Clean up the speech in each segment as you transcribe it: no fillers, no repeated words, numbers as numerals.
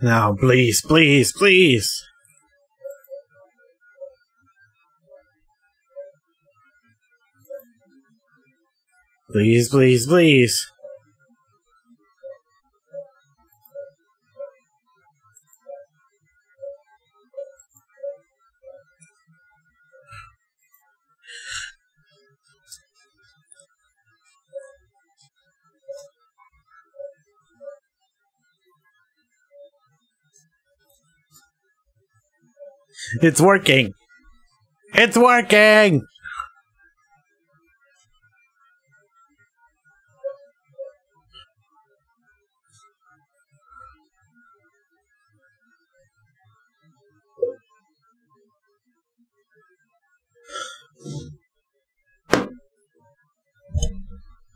Now, please, please, please. Please, please, please. It's working! It's working!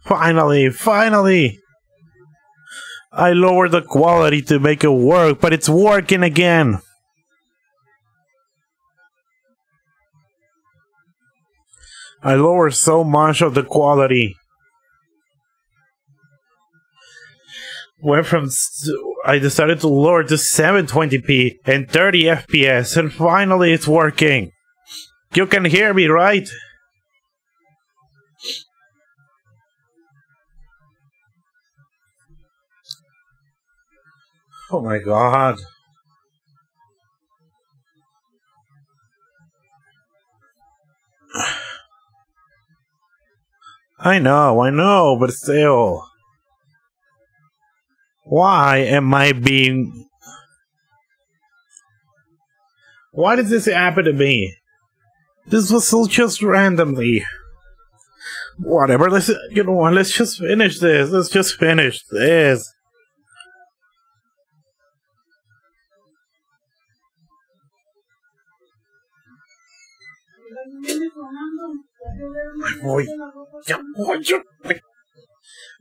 Finally, finally! I lowered the quality to make it work, but it's working again! I lowered so much of the quality. I decided to lower to 720p and 30 FPS, and finally it's working. You can hear me, right? Oh my god. I know, but still. Why am I being... Why did this happen to me? This was so just randomly. Whatever, you know what, let's just finish this. Let's just finish this. My boy.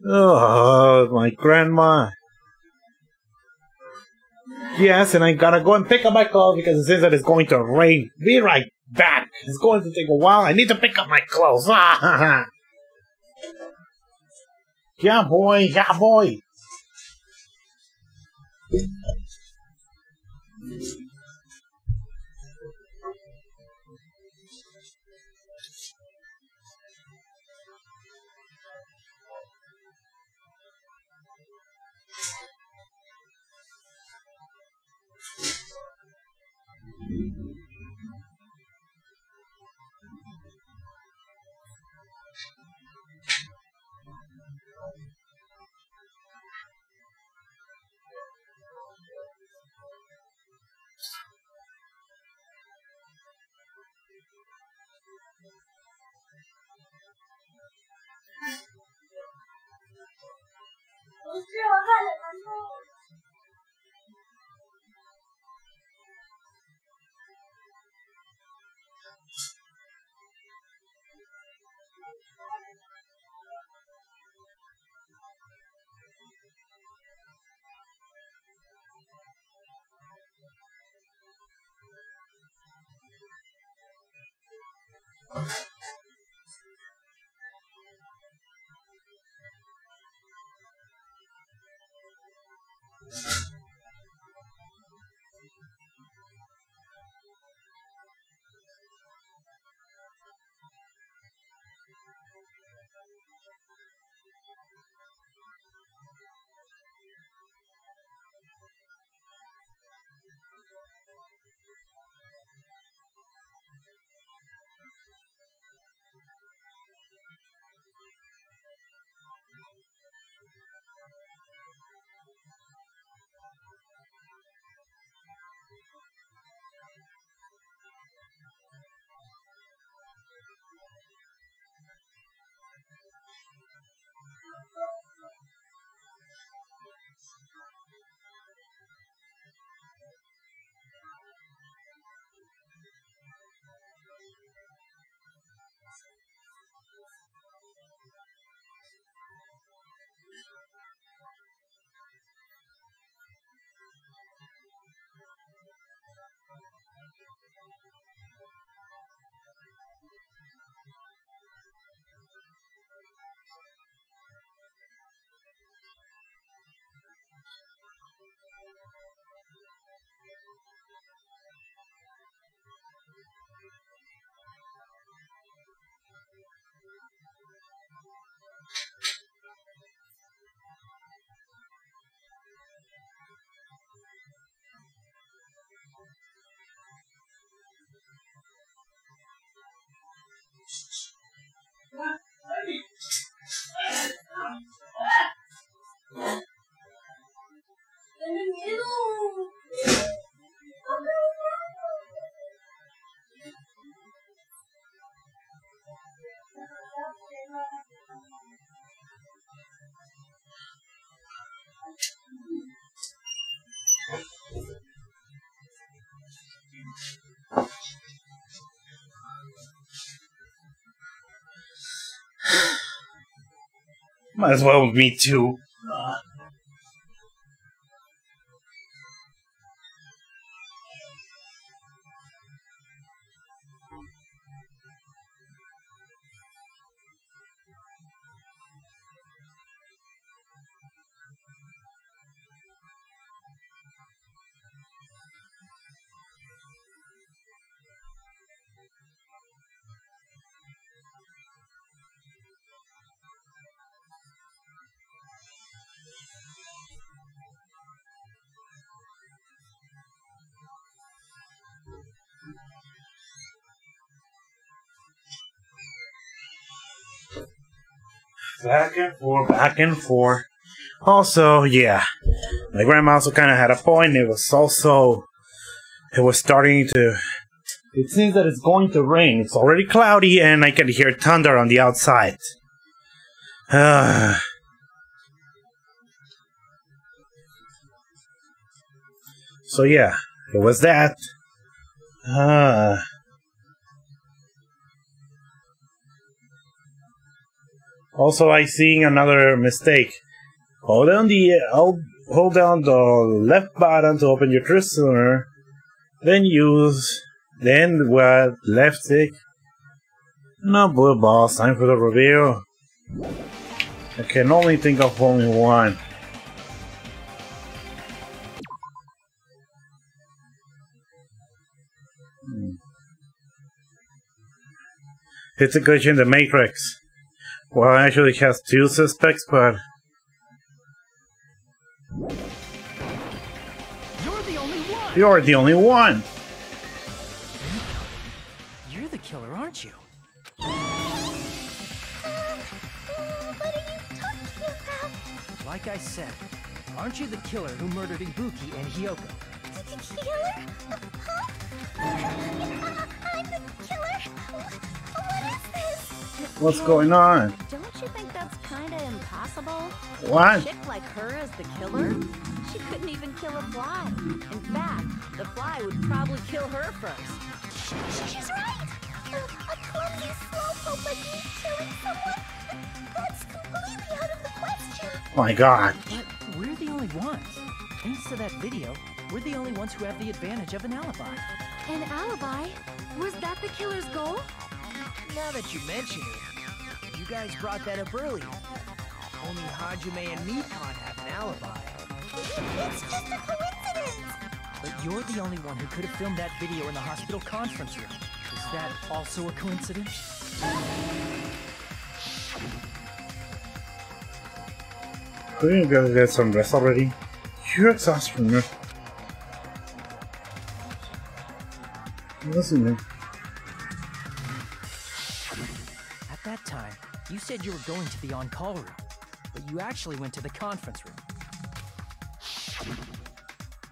Oh, my grandma. Yes, and I gotta go and pick up my clothes because it says that it's going to rain. Be right back. It's going to take a while. I need to pick up my clothes. Yeah, boy. Yeah, boy. Might as well with me too. Back and forth, back and forth. Also, yeah, my grandma also kind of had a point. It was starting to. It seems that it's going to rain. It's already cloudy, and I can hear thunder on the outside. So yeah, it was that. Also, I seeing another mistake. Hold down the left button to open your listener. Then left stick. No blue balls. Time for the reveal. I can only think of only one. It's a glitch in the Matrix. Well, actually, it has two suspects, but you're the only one. You're the only one. You're the killer, aren't you? What are you talking about? Like I said, aren't you the killer who murdered Ibuki and Hyoko? The killer? Huh? I'm the killer? What is this? What's going on? Don't you think that's kinda impossible? What? A chick like her as the killer? She couldn't even kill a fly. In fact, the fly would probably kill her first. She's right! A clumsy slowpoke like me killing someone? That's completely out of the question! Oh my god. But we're the only ones. Thanks to that video, we're the only ones who have the advantage of an alibi. An alibi? Was that the killer's goal? Now that you mention it, you guys brought that up earlier. Only Hajime and Mikan have an alibi. It's just a coincidence! But you're the only one who could have filmed that video in the hospital conference room. Is that also a coincidence? Couldn't you go get some rest already? You're exhausted from me. Listen, man. At that time, you said you were going to the on-call room, but you actually went to the conference room.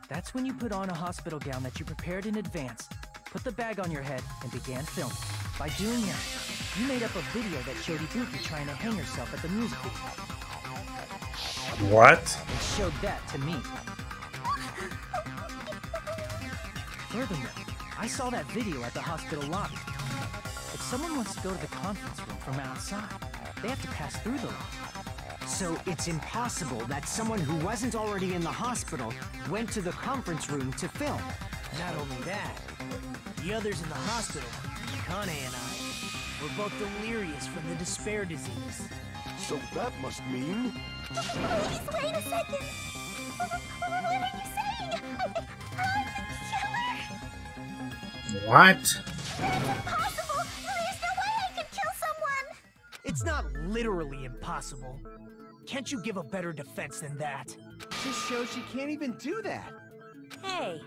That's when you put on a hospital gown that you prepared in advance, put the bag on your head, and began filming. By doing that, you made up a video that showed Ibuki trying to hang herself at the music video. What? And showed that to me. Furthermore, I saw that video at the hospital lobby. If someone wants to go to the conference room from outside, they have to pass through the lobby. So it's impossible that someone who wasn't already in the hospital went to the conference room to film. Not only that, the others in the hospital, Kane and I, were both delirious from the despair disease. So that must mean... Please, wait a second! What are you saying? I'm the killer? What? That's impossible! There's no way I could kill someone! It's not literally impossible. Can't you give a better defense than that? Just shows she can't even do that. Hey,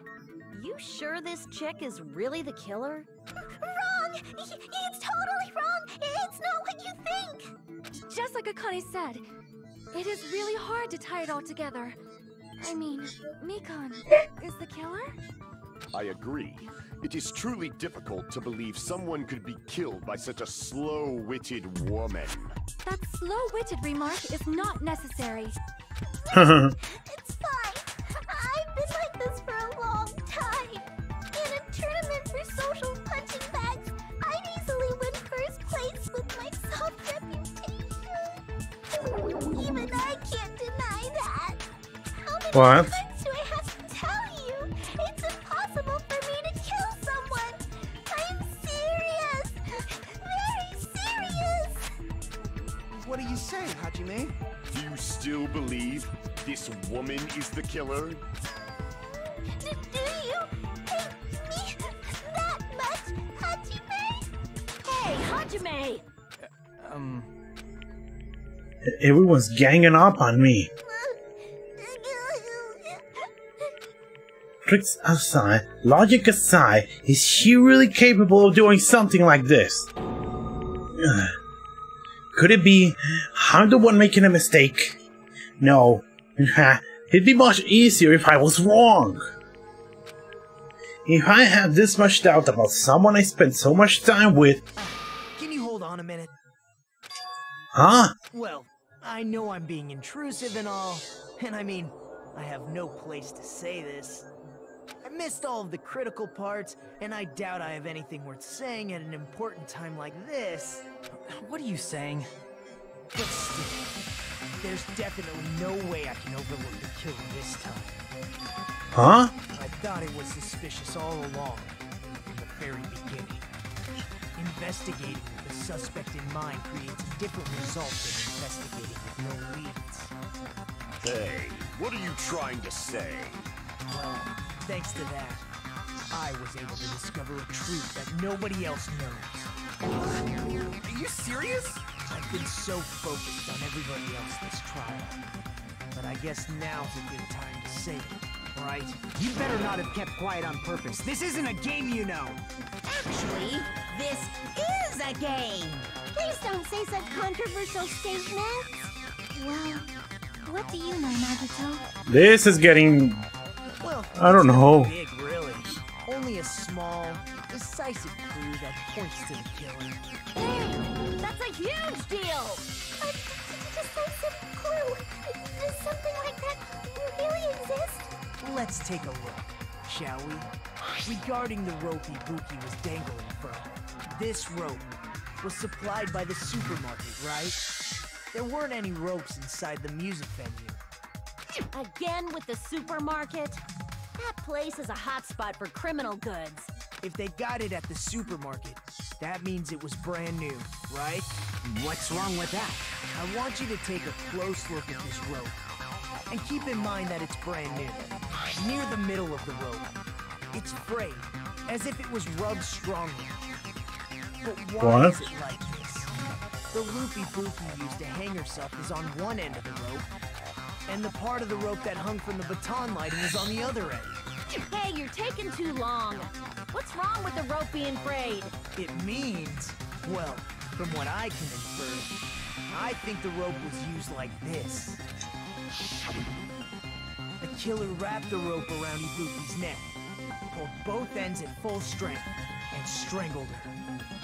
you sure this chick is really the killer? Wrong! It's totally wrong! It's not what you think! Just like Akane said, it is really hard to tie it all together. I mean, Mikon is the killer? I agree. It is truly difficult to believe someone could be killed by such a slow-witted woman. That slow-witted remark is not necessary. It's fine. I've been like this for a long time. In a tournament for social punching bags, I'd easily win first place with my soft reputation. Even I can't deny that. How many What? times do I have to tell you? It's impossible for me to kill someone. I'm serious. Very serious. What are you saying, Hajime? Do you still believe this woman is the killer? Do you hate me that much, Hajime? Hey, Hajime! Everyone's ganging up on me. Tricks aside, logic aside, is she really capable of doing something like this? Could it be I'm the one making a mistake? No. It'd be much easier if I was wrong. If I have this much doubt about someone I spent so much time with... Can you hold on a minute? Huh? Well, I know I'm being intrusive and all, and I mean, I have no place to say this. I missed all of the critical parts, and I doubt I have anything worth saying at an important time like this. What are you saying? But still, there's definitely no way I can overlook the killer this time. Huh? I thought it was suspicious all along, from the very beginning. Investigating with the suspect in mind creates a different result than investigating with no leads. Hey, what are you trying to say? Well, thanks to that, I was able to discover a truth that nobody else knows. Are you serious? I've been so focused on everybody else this trial. But I guess now's a good time to say it, right? You better not have kept quiet on purpose. This isn't a game, you know. Actually, this is a game! Please don't say such controversial statements. Well, what do you know, Nagito? This is getting... Well, I don't know. big, really. Only a small, decisive clue that points to the killer. Hey, that's a huge deal! A decisive clue. Does something like that really exist? Let's take a look, shall we? Regarding the rope Ibuki was dangling from, this rope was supplied by the supermarket, right? There weren't any ropes inside the music venue. Again with the supermarket? That place is a hotspot for criminal goods. If they got it at the supermarket, that means it was brand new, right? What's wrong with that? I want you to take a close look at this rope. And keep in mind that it's brand new. Near the middle of the rope, it's frayed, as if it was rubbed strongly. But why is it like this? The loopy Ibuki used to hang herself is on one end of the rope, and the part of the rope that hung from the baton lighting is on the other end. Hey, you're taking too long. What's wrong with the rope being frayed? It means, well, from what I can infer, I think the rope was used like this. The killer wrapped the rope around Ibuki's neck, pulled both ends at full strength, and strangled her.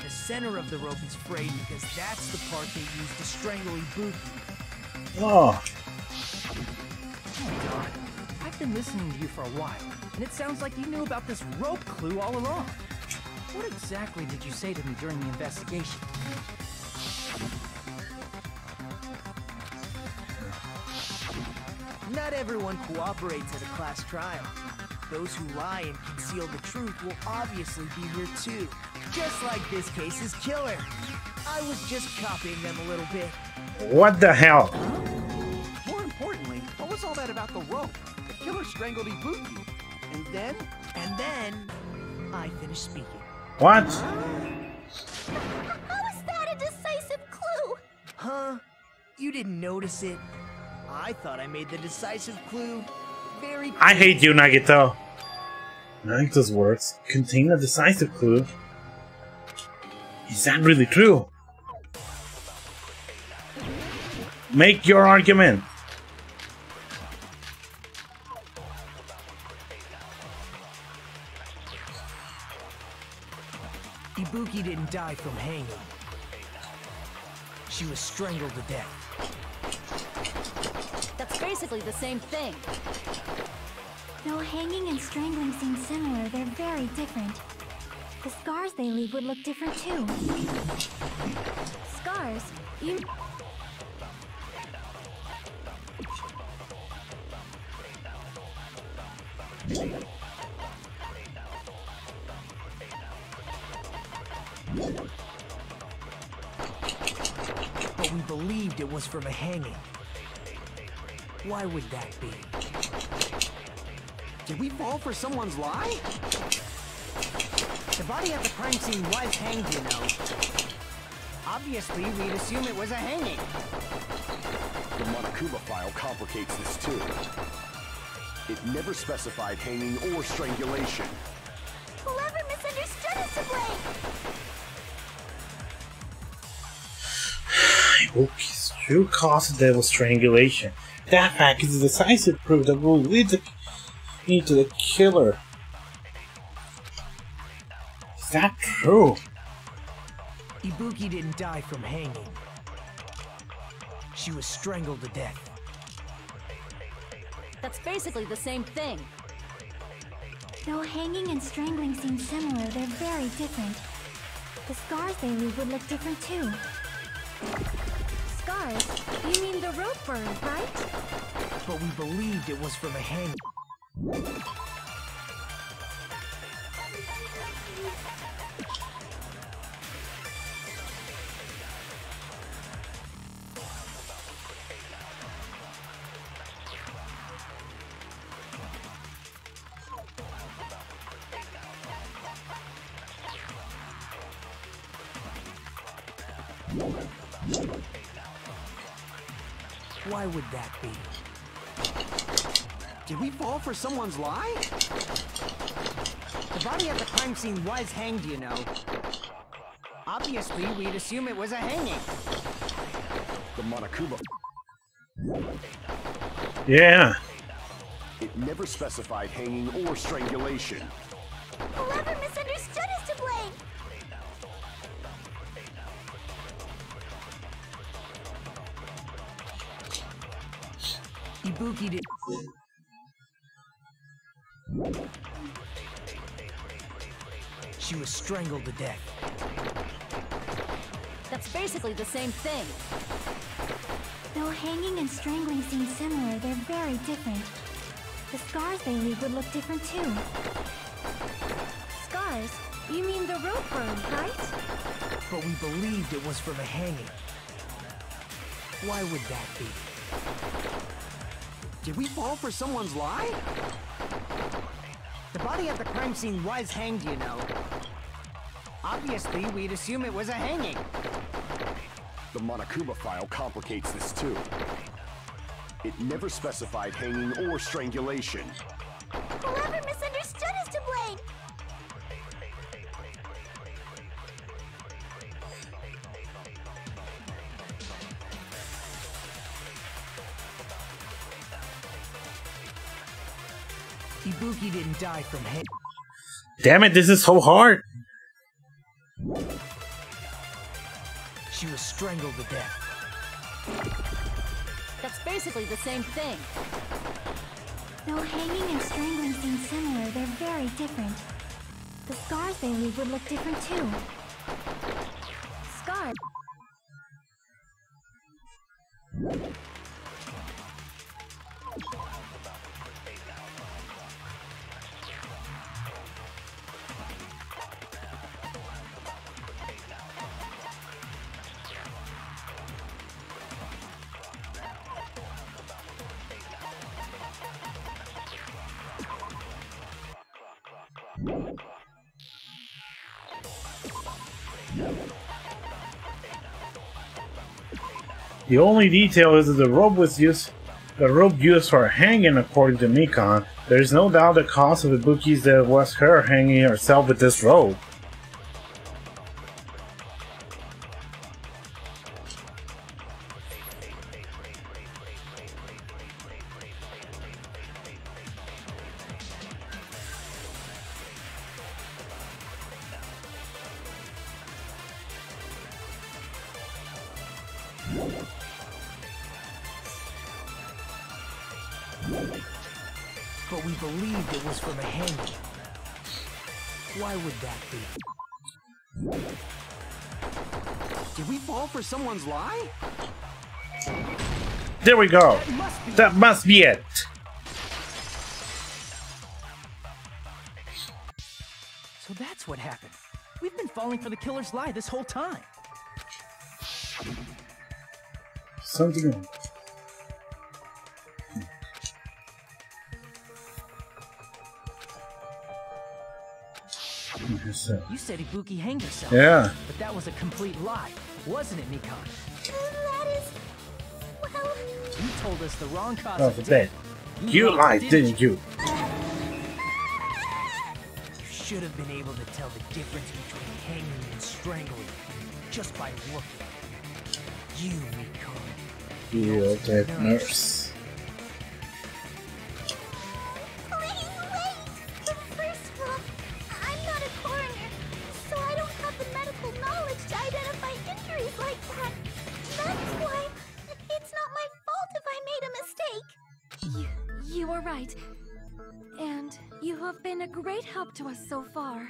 The center of the rope is frayed because that's the part they used to strangle Ibuki. Oh. Oh God, I've been listening to you for a while, and it sounds like you knew about this rope clue all along. What exactly did you say to me during the investigation? Not everyone cooperates at a class trial. Those who lie and conceal the truth will obviously be here too. Just like this case's killer. I was just copying them a little bit. What the hell? More importantly, what was all that about the rope? The killer strangled Ibuki. And then? And then, I finished speaking. What? How is that a decisive clue? Huh? You didn't notice it? I thought I made the decisive clue very clear. I hate you, Nagito. Nagito's words contain a decisive clue. Is that really true? Make your argument. Ibuki didn't die from hanging. She was strangled to death. That's basically the same thing. Though hanging and strangling seem similar, they're very different. The scars they leave would look different too. Scars? You... But we believed it was from a hanging. Why would that be? Did we fall for someone's lie? The body at the crime scene was hanged, you know. Obviously, we'd assume it was a hanging. The Monokuma file complicates this too. It never specified hanging or strangulation. Whoever misunderstood is to blame! Ibuki's true cause of death was strangulation. That fact is a decisive proof that will lead me to the killer. Is that true? Ibuki didn't die from hanging. She was strangled to death. That's basically the same thing. Though hanging and strangling seem similar, they're very different. The scars they leave would look different too. Scars? You mean the rope burn, right? But we believed it was from a hanging. Why would that be? Did we fall for someone's lie? The body at the crime scene was hanged, you know. Obviously, we'd assume it was a hanging. The Monokuma. Yeah. It never specified hanging or strangulation. Whoever misunderstood is to blame! Ibuki did. She was strangled to death. That's basically the same thing. Though hanging and strangling seem similar, they're very different. The scars they leave would look different too. Scars? You mean the rope burn, right? But we believed it was from a hanging. Why would that be? Did we fall for someone's lie? The body at the crime scene was hanged, you know. Obviously, we'd assume it was a hanging. The Monokuma file complicates this too. It never specified hanging or strangulation. Whoever misunderstood is to blame! Ibuki didn't die from hanging. Damn it, this is so hard. She was strangled to death. That's basically the same thing. Though hanging and strangling seem similar, they're very different. The scars they leave would look different too. Scars? The only detail is that the rope used for hanging, according to Mikon. There is no doubt the cause of Ibuki's death was her hanging herself with this rope. But we believed it was from a hanging. Why would that be? Did we fall for someone's lie? There we go. That must be it. So that's what happened. We've been falling for the killer's lie this whole time. Something. You said Ibuki hanged herself. Yeah. But that was a complete lie, wasn't it, Nikon? That is... well... You told us the wrong cause Oh, of the death. bed. You lied, didn't you? You should have been able to tell the difference between hanging and strangling just by looking. You, Nikon. You dead nurse. Please wait! First of all, I'm not a coroner, so I don't have the medical knowledge to identify injuries like that. That's why it's not my fault if I made a mistake. You are right. And you have been a great help to us so far.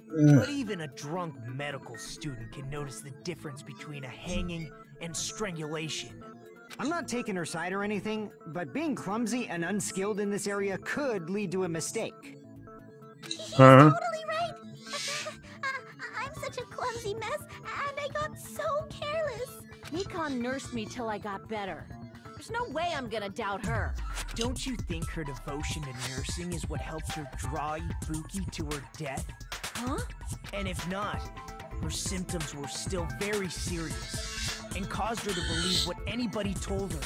But even a drunk medical student can notice the difference between a hanging and strangulation. I'm not taking her side or anything, but being clumsy and unskilled in this area could lead to a mistake. He's totally right. I'm such a clumsy mess, and I got so careless. Nikon nursed me till I got better. There's no way I'm gonna doubt her. Don't you think her devotion to nursing is what helped her draw Ibuki to her death? Huh? And if not, her symptoms were still very serious and caused her to believe what anybody told her.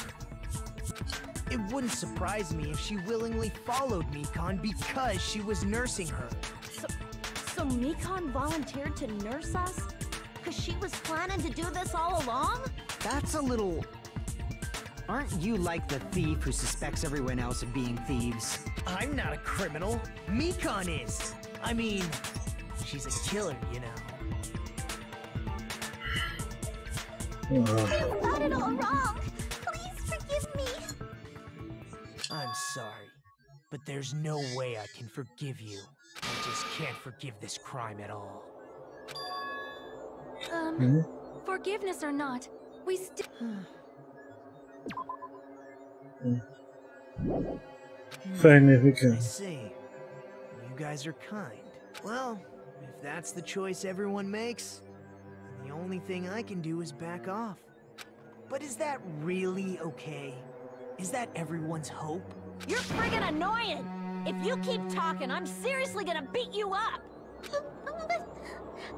It wouldn't surprise me if she willingly followed Nikon because she was nursing her. So Nikon volunteered to nurse us? Because she was planning to do this all along? That's a little... Aren't you like the thief who suspects everyone else of being thieves? I'm not a criminal. Nikon is. I mean, she's a killer, you know. You got it all wrong. Please forgive me. I'm sorry, but there's no way I can forgive you. I just can't forgive this crime at all. Forgiveness or not, we still... I Significant. see. You guys are kind. Well, if that's the choice everyone makes, then the only thing I can do is back off. But is that really okay? Is that everyone's hope? You're friggin' annoying! If you keep talking, I'm seriously gonna beat you up! But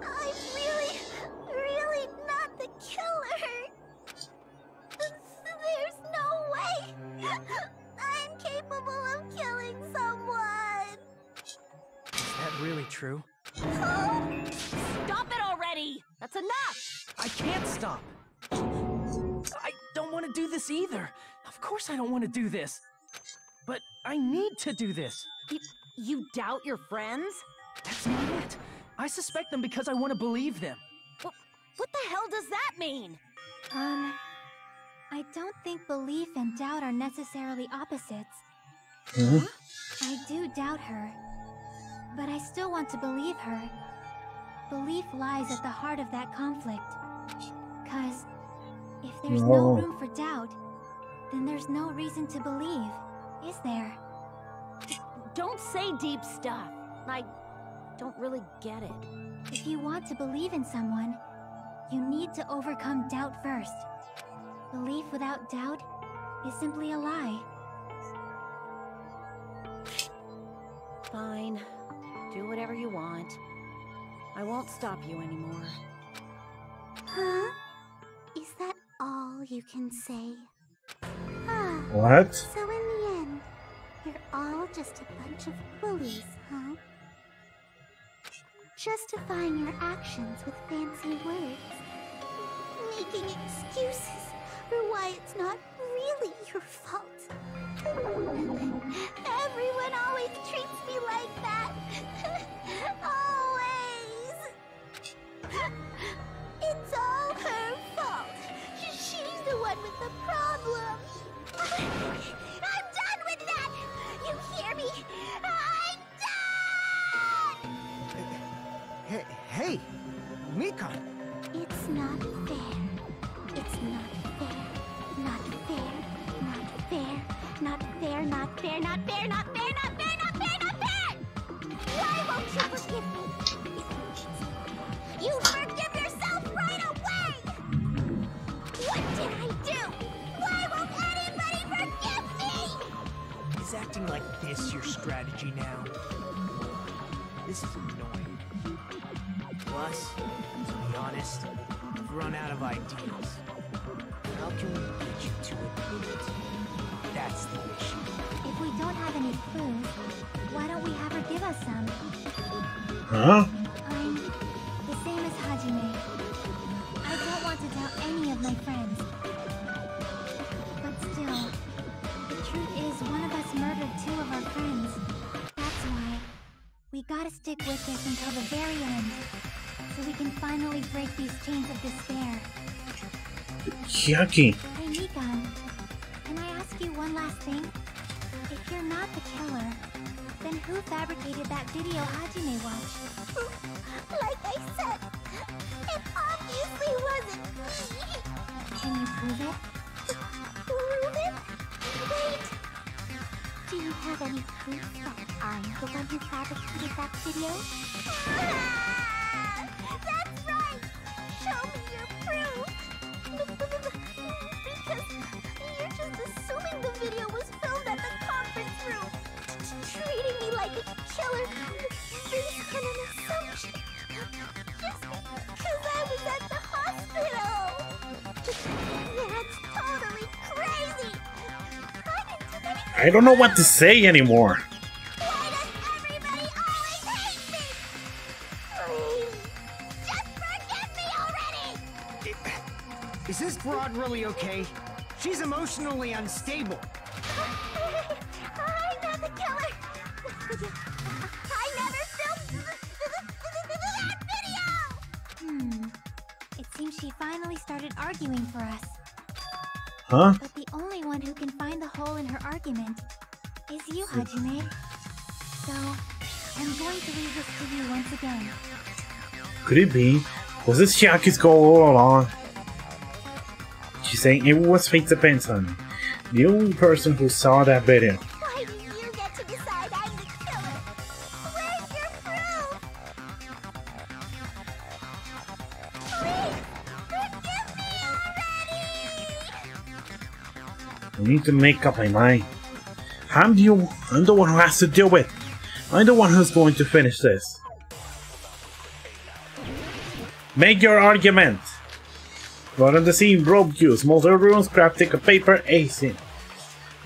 I'm really not the killer. There's no way. I'm capable of killing someone. Is that really true? Stop it already! That's enough! I can't stop! I don't want to do this either. Of course I don't want to do this. But I need to do this. You doubt your friends? That's not it. I suspect them because I want to believe them. What the hell does that mean? I don't think belief and doubt are necessarily opposites. I do doubt her, but I still want to believe her. Belief lies at the heart of that conflict. 'Cause if there's no room for doubt, then there's no reason to believe, is there? Don't say deep stuff. I don't really get it. If you want to believe in someone, you need to overcome doubt first. Belief without doubt is simply a lie. Fine. Do whatever you want. I won't stop you anymore. Huh? Is that all you can say? What? So in the end, you're all just a bunch of bullies, huh? Justifying your actions with fancy words. Making excuses for why it's not really your fault. Everyone always treats me like that. Always. It's all her fault. She Hey, Mikon. It's not fair. It's not fair. Not fair. Not fair. Not fair. Not fair. Not fair. Not fair. Not fair. Not fair. Not fair. Why won't you forgive me? You forgive yourself right away. What did I do? Why won't anybody forgive me? Is acting like this your strategy now? This is annoying. Plus, to be honest, I've run out of ideas. How can we get you to admit it? That's the issue. If we don't have any clues, why don't we have her give us some? Huh? I'm the same as Hajime. I don't want to tell any of my friends. But still, the truth is one of us murdered 2 of our friends. That's why we gotta stick with this until the very end, so we can finally break these chains of despair. Yucky. Hey Nikon, can I ask you one last thing? If you're not the killer, then who fabricated that video Hajime watched? Like I said, it obviously wasn't me. Can you prove it? Prove it? Wait. Do you have any proof that I'm the one who fabricated that video? That's right! Show me your proof! Because you're just assuming the video was filmed at the conference room. Treating me like a killer based on an assumption. Just because I was at the hospital. That's totally crazy. I didn't do anything. I don't know what to say anymore. Why does everybody always hate me? Please, just forgive me already. Is this broad really okay? She's emotionally unstable. I'm not the killer. I never filmed that video. It seems she finally started arguing for us. Huh? But the only one who can find the hole in her argument is you, Hajime. So, I'm going to leave this to you once again. Could it be? Was this Chiaki's goal all along? She's saying it was fate depends on me. The only person who saw that video. Why do you get to decide I'm the killer? Where's your proof? Please, forgive me already! I need to make up my mind. I'm the one who has to do it. I'm the one who's going to finish this. Make your argument. Blood on the scene, rope juice, molten runes, scrap stick of paper, ace in.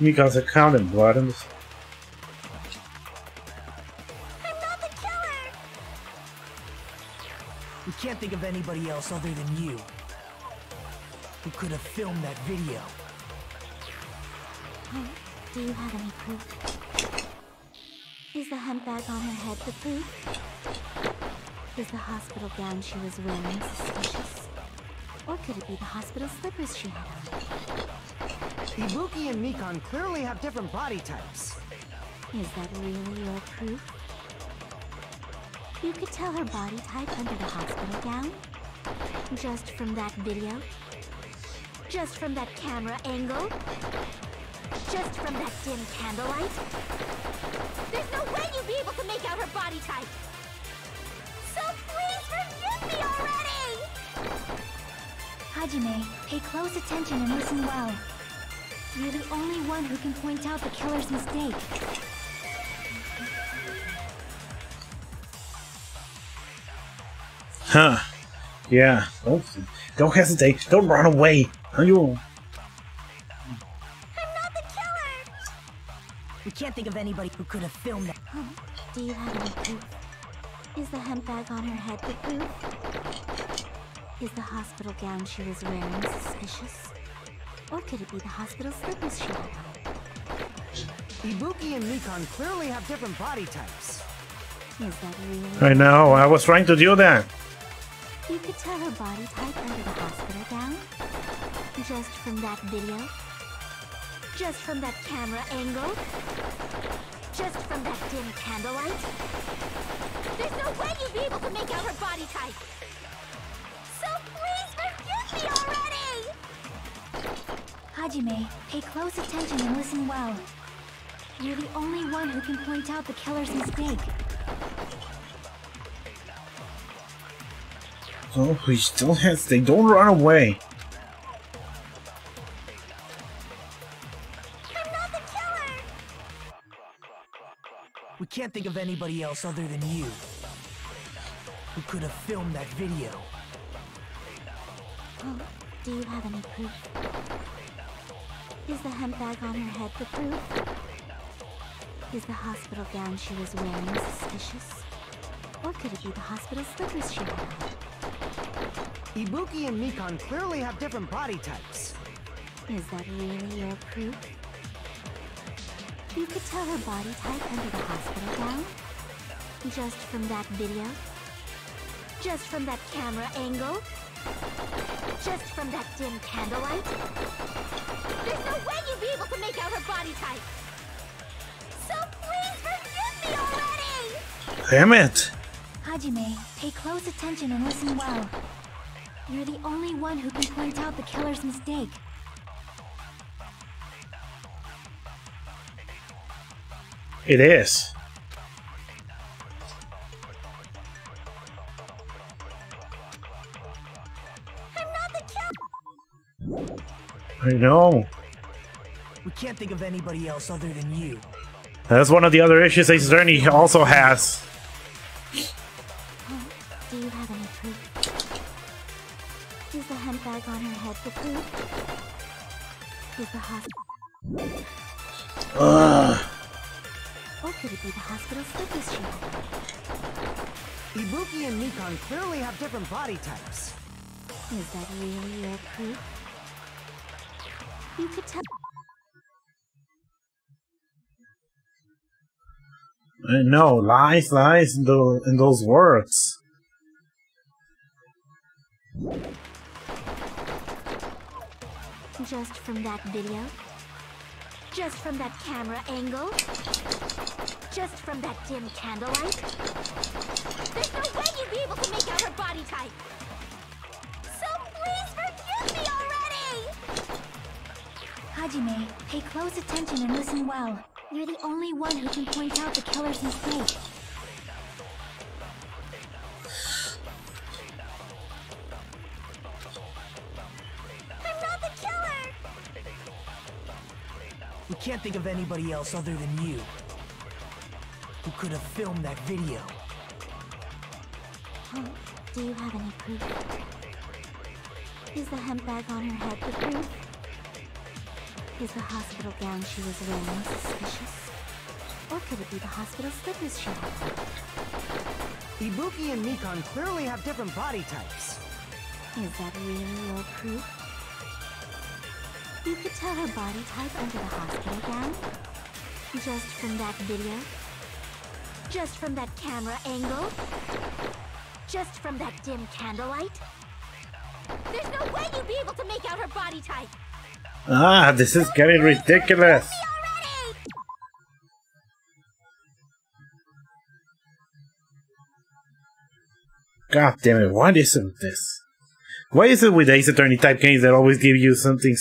Mikan's account and blood on the scene. I'm not the killer! We can't think of anybody else other than you who could have filmed that video. Do you have any proof? Is the handbag on her head the proof? Is the hospital gown she was wearing suspicious? Or could it be the hospital slippers she had on? Ibuki and Mikon clearly have different body types. Is that really your proof? You could tell her body type under the hospital gown? Just from that video? Just from that camera angle? Just from that dim candlelight? There's no way you'd be able to make out her body type! So please forgive me already! Hajime, pay close attention and listen well. You're the only one who can point out the killer's mistake. Huh. Yeah. Don't hesitate. Don't run away. You. I'm not the killer! We can't think of anybody who could have filmed that. Do you have any proof? Is the hemp bag on her head the proof? Is the hospital gown she was wearing suspicious? Or could it be the hospital slippers she had on? Ibuki and Mikon clearly have different body types. Is that really? I know. I was trying to do that. You could tell her body type under the hospital gown? Just from that video? Just from that camera angle? Just from that dim candlelight? There's no way you'd be able to make out her body type. So please forgive me already! Hajime, pay close attention and listen well. You're the only one who can point out the killer's mistake. Oh, he still has. They don't run away. I'm not the killer! We can't think of anybody else other than you who could have filmed that video. Oh, do you have any proof? Is the hemp bag on her head the proof? Is the hospital gown she was wearing suspicious? Or could it be the hospital slippers she had on? Ibuki and Mikon clearly have different body types. Is that really your proof? You could tell her body type under the hospital gown? Just from that video? Just from that camera angle? Just from that dim candlelight? There's no way you'd be able to make out her body type! So please forgive me already! Damn it! Hajime, pay close attention and listen well. You're the only one who can point out the killer's mistake. It is. I'm not the killer! I know. We can't think of anybody else other than you. That's one of the other issues Ace Attorney also has. Oh, do you have any proof? Is the hemp bag on her head the proof? Is the hospital... Or could it be the hospital slippers she had? Ibuki and Mikon clearly have different body types. Is that really your proof? You could tell... No, lies in those words. Just from that video? Just from that camera angle? Just from that dim candlelight? There's no way you'd be able to make out her body type! So please forgive me already! Hajime, pay close attention and listen well. You're the only one who can point out the killer's mistake. I'm not the killer! We can't think of anybody else other than you who could have filmed that video. Oh, do you have any proof? Is the hemp bag on her head the proof? Is the hospital gown she was wearing suspicious? Or could it be the hospital slippers she had? Ibuki and Mikon clearly have different body types. Is that really your proof? You could tell her body type under the hospital gown? Just from that video? Just from that camera angle? Just from that dim candlelight? There's no way you'd be able to make out her body type! Ah, this is getting ridiculous. God damn it, what is it with this? Why is it with Ace Attorney type games that always give you something...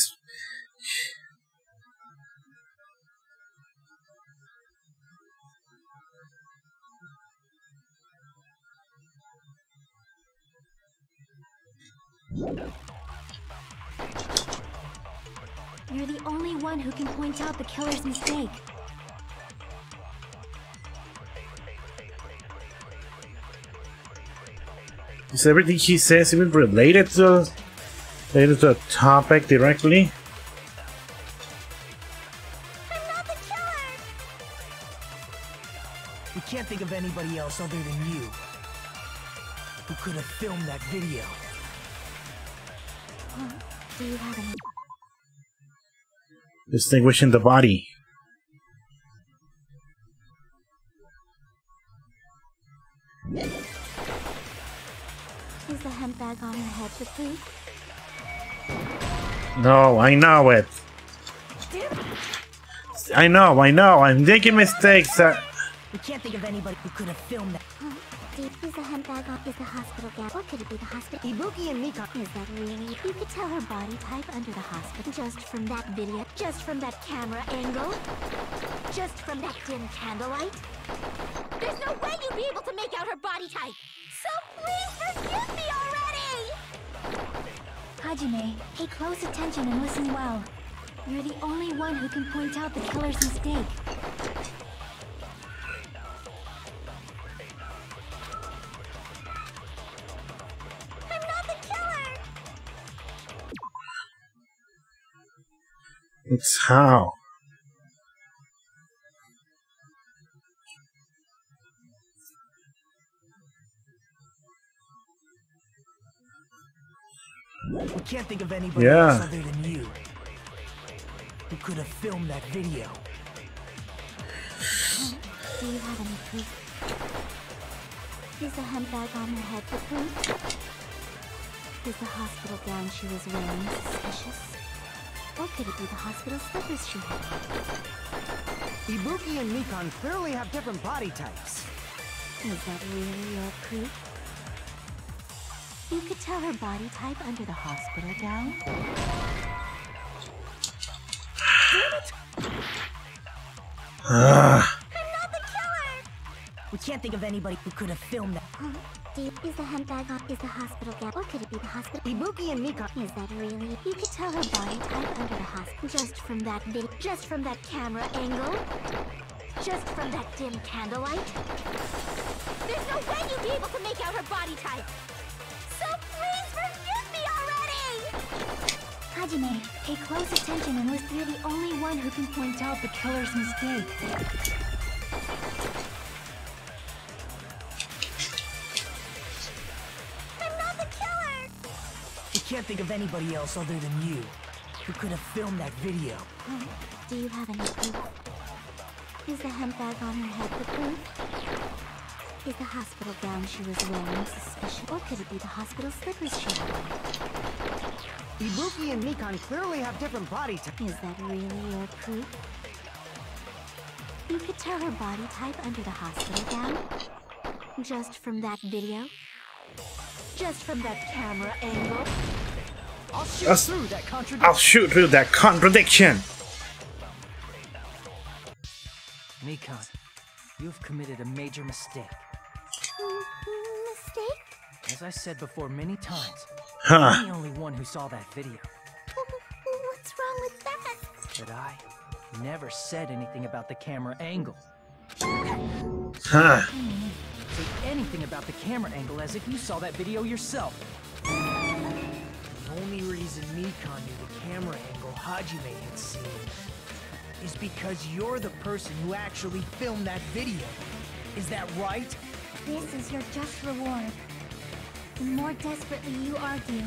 You're the only one who can point out the killer's mistake. Is everything she says even related to the topic directly? I'm not the killer! We can't think of anybody else other than you who could have filmed that video. Oh, do you have any... Distinguishing the body. Is the hemp bag on her head the proof? No, I know it. I know, I'm making mistakes. We We can't think of anybody who could have filmed that. Is the handbag on? Is the hospital gown? Or could it be the hospital? Ibuki and Mika. Is that really? You could tell her body type under the hospital just from that video, just from that camera angle, just from that dim candlelight. There's no way you'd be able to make out her body type. So please forgive me already! Hajime, pay close attention and listen well. You're the only one who can point out the killer's mistake. I'm not the killer! It's how. We can't think of anybody Yeah. else other than you who could have filmed that video. Do you have any proof? Is the handbag on her head the proof? Is the hospital gown she was wearing suspicious? Or could it be the hospital slippers she had? Ibuki and Mikon clearly have different body types. Is that really your proof? You could tell her body type under the hospital gown? I'm not the killer! We can't think of anybody who could have filmed that. Is the handbag on? Is the hospital gown? Or could it be the hospital? Ibuki and Mikon. Is that really? You could tell her body type under the hospital just from that video, just from that camera angle, just from that dim candlelight. There's no way you'd be able to make out her body type. So please forgive me already! Hajime, pay close attention and listen. You're the only one who can point out the killer's mistake. I'm not the killer! We can't think of anybody else other than you who could have filmed that video. Do you have any proof? Is the handbag on her head the proof? Is the hospital gown she was wearing suspicious? Or could it be the hospital slippers she had? Ibuki and Mikon clearly have different body types. Is that really your proof? You could tell her body type under the hospital gown? Just from that video? Just from that camera angle? I'll shoot Us- through that contradiction. I'll shoot through that contradiction. Nikon, you've committed a major mistake. Mistake? As I said before many times, Huh. I'm the only one who saw that video. What's wrong with that? But I never said anything about the camera angle. Huh. Say anything about the camera angle as if you saw that video yourself. The only reason Nikon knew the camera angle Hajime had seen is because you're the person who actually filmed that video. Is that right? This is your just reward. The more desperately you argue,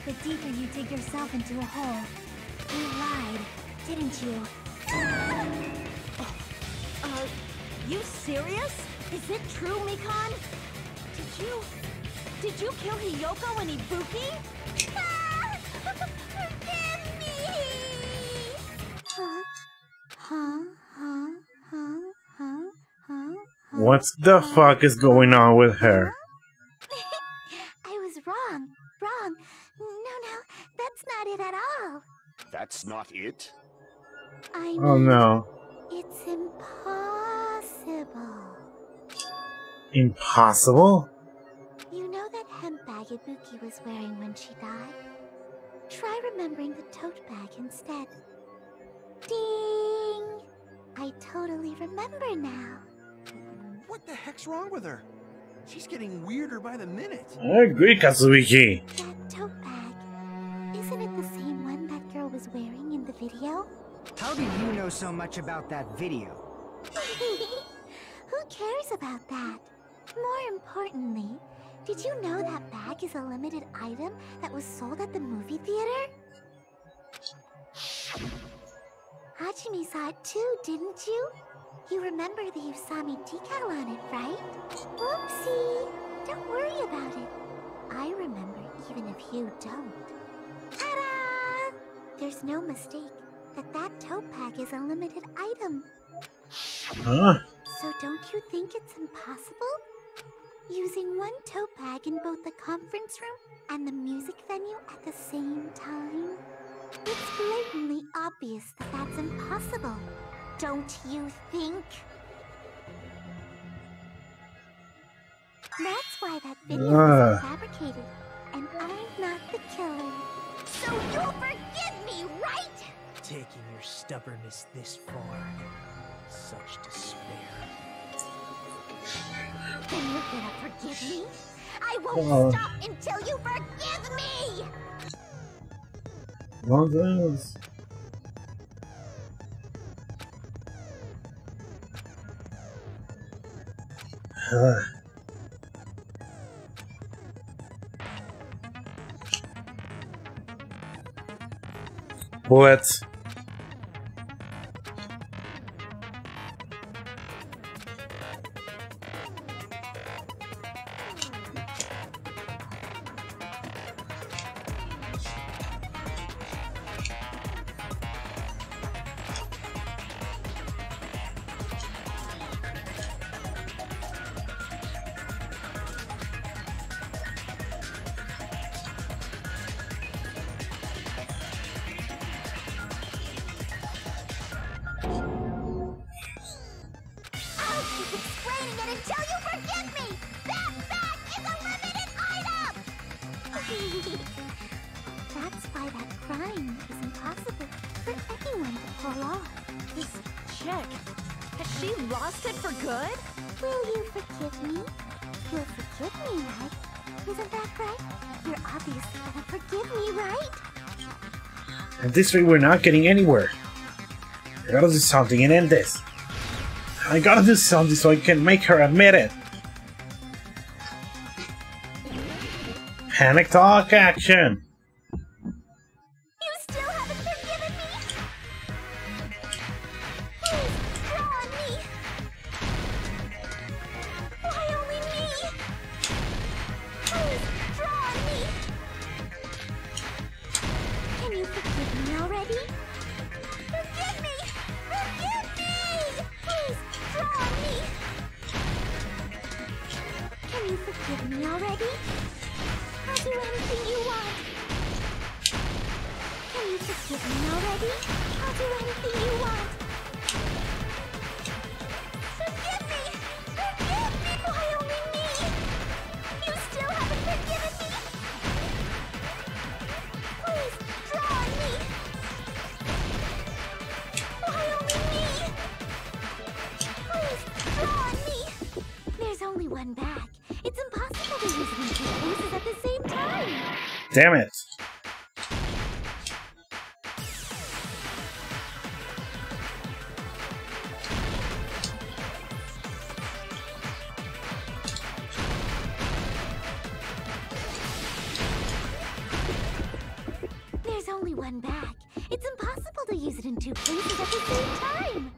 the deeper you dig yourself into a hole. You lied, didn't you? You serious? Is it true, Mikon? Did you kill Hiyoko and Ibuki? Ah! Forgive me! What the fuck is going on with her? I was wrong. Wrong. No, that's not it at all. That's not it? I mean, Oh no. it's impossible. Impossible? You know that hemp bag Ibuki was wearing when she died? Try remembering the tote bag instead. Ding! I totally remember now. What the heck's wrong with her? She's getting weirder by the minute. I agree, Kazuiki. That tote bag. Isn't it the same one that girl was wearing in the video? How do you know so much about that video? Who cares about that? More importantly, did you know that bag is a limited item that was sold at the movie theater? Hajime saw it too, didn't you? You remember the Usami decal on it, right? Whoopsie! Don't worry about it. I remember even if you don't. Ta-da! There's no mistake that tote bag is a limited item. Huh? So don't you think it's impossible? Using one tote bag in both the conference room and the music venue at the same time? It's blatantly obvious that that's impossible. Don't you think? That's why that video is fabricated, and I'm not the killer. So you'll forgive me, right? Taking your stubbornness this far. Such despair. Then you're gonna forgive me? I won't stop until you forgive me! Long things. What? Until you forgive me! That bag is a limited item! That's why that crime is impossible for anyone to pull off. This check, has she lost it for good? Will you forgive me? You'll forgive me, right? Isn't that right? You're obviously gonna forgive me, right? At this rate, we're not getting anywhere. I gotta do something and end this. I gotta do something so I can make her admit it. Panic talk action. You still haven't forgiven me? Please, draw on me. Why only me? Please, draw on me. Can you forgive me already? Forgive me! Forgive me! Please, draw on me. Can you forgive me already? I'll do anything you want. Can you forgive me already? I'll do anything you want. Forgive me! Forgive me! Why only me? You still haven't forgiven me? Please, draw on me! Why only me? Please, draw on me! There's only one bag. It's impossible to use it in two places at the same time. Damn it. There's only one bag. It's impossible to use it in two places at the same time.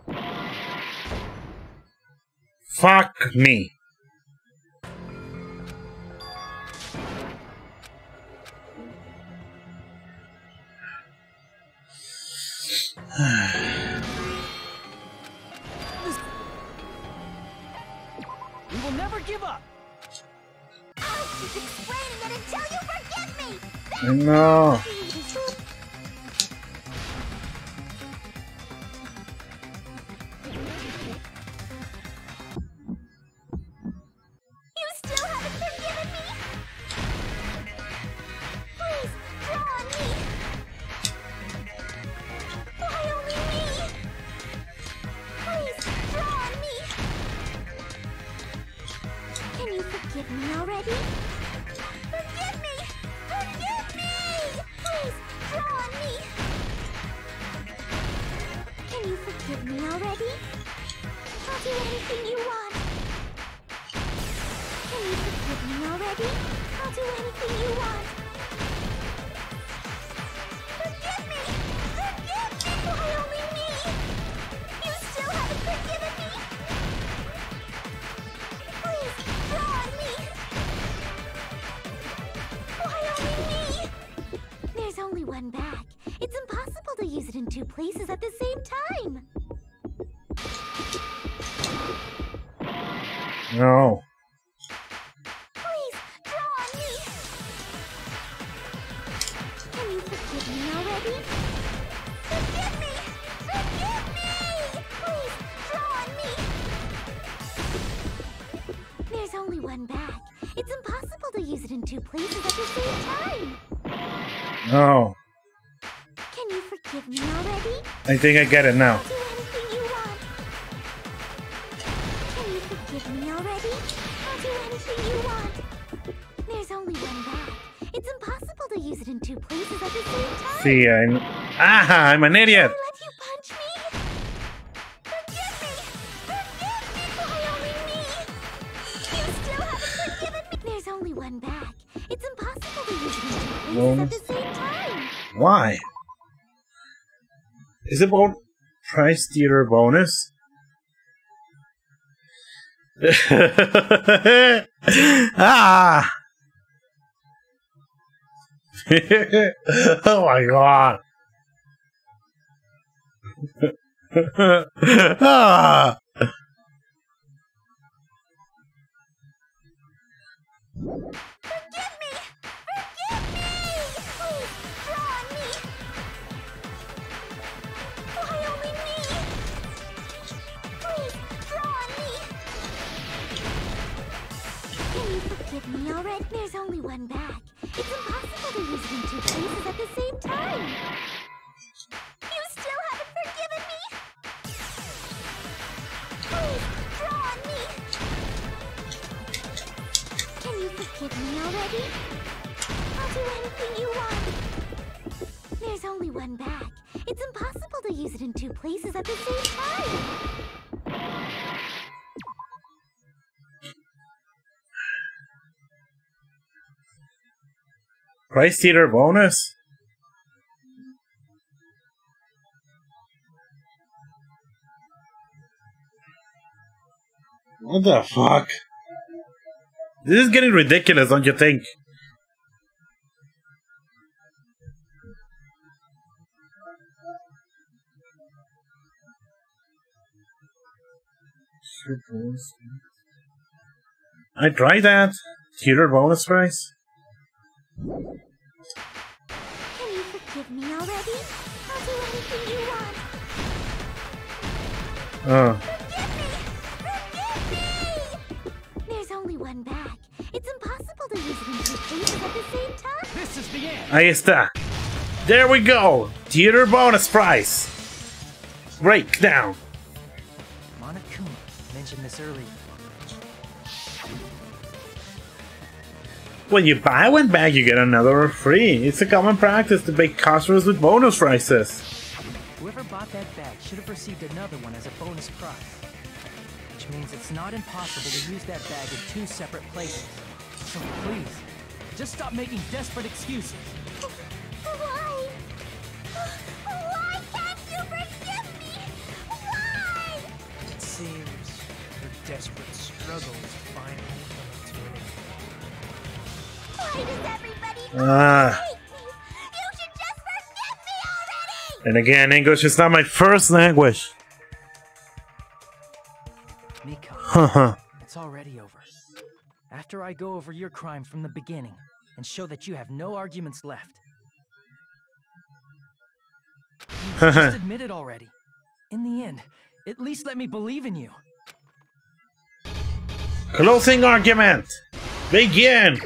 Fuck me. We will never give up! I'll keep explaining it until you forgive me! I know. You still haven't forgiven me? Please, draw on me! Why only me? Please, draw on me! Can you forgive me already? Forgive me! Forgive me! Please, draw on me! Can you forgive me already? I'll do anything you want. Can you forgive me already? I'll do anything you want. Forgive me! Forgive me! Why only me? You still haven't forgiven me? Please, draw on me! Why only me? There's only one bag. It's impossible to use it in two places at the same time. No. Please, draw on me! Can you forgive me already? Forgive me! Forgive me! Please, draw on me! There's only one bag. It's impossible to use it in 2 places at the same time. No. Can you forgive me already? I think I get it now. I'll do anything you want. Can you forgive me already? I'll do anything you want. There's only one bag. It's impossible to use it in 2 places at the same time. See, I'm an idiot. Can I let you punch me? Forgive me! Forgive me! Why only me? You still haven't forgiven me! There's only one bag. It's impossible to use it in 2 places at the same time. Why? Is it about price theater bonus? Ah! Oh my god! Ah! Forgive me! Forgive me! Please, draw on me! Why only me? Please, draw on me! Can you forgive me already? There's only one bag. It's impossible to use it in 2 places at the same time. You still haven't forgiven me? Please, draw on me! Can you forgive me already? I'll do anything you want. There's only one bag. It's impossible to use it in 2 places at the same time. Price theater bonus? What the fuck? This is getting ridiculous, don't you think? I tried that. Theater bonus price. Can you forgive me already? I'll do anything you want. Oh. Forgive me! Forgive me! There's only one bag. It's impossible to use it in 2 places at the same time. This is the end. Ahí está. There we go. Theater bonus price. Breakdown. Monokuma mentioned this earlier. When you buy one bag, you get another free. It's a common practice to bake customers with bonus prices. Whoever bought that bag should have received another one as a bonus prize. Which means it's not impossible to use that bag in 2 separate places. So please, just stop making desperate excuses. Why? Why can't you forgive me? Why? It seems your desperate struggle is finally coming to an end. Why does everybody hate me? You should just forgive me already! And again, English is not my first language. Miko, it's already over. After I go over your crime from the beginning and show that you have no arguments left. You just admit it already. In the end, at least let me believe in you. Closing argument. Begin.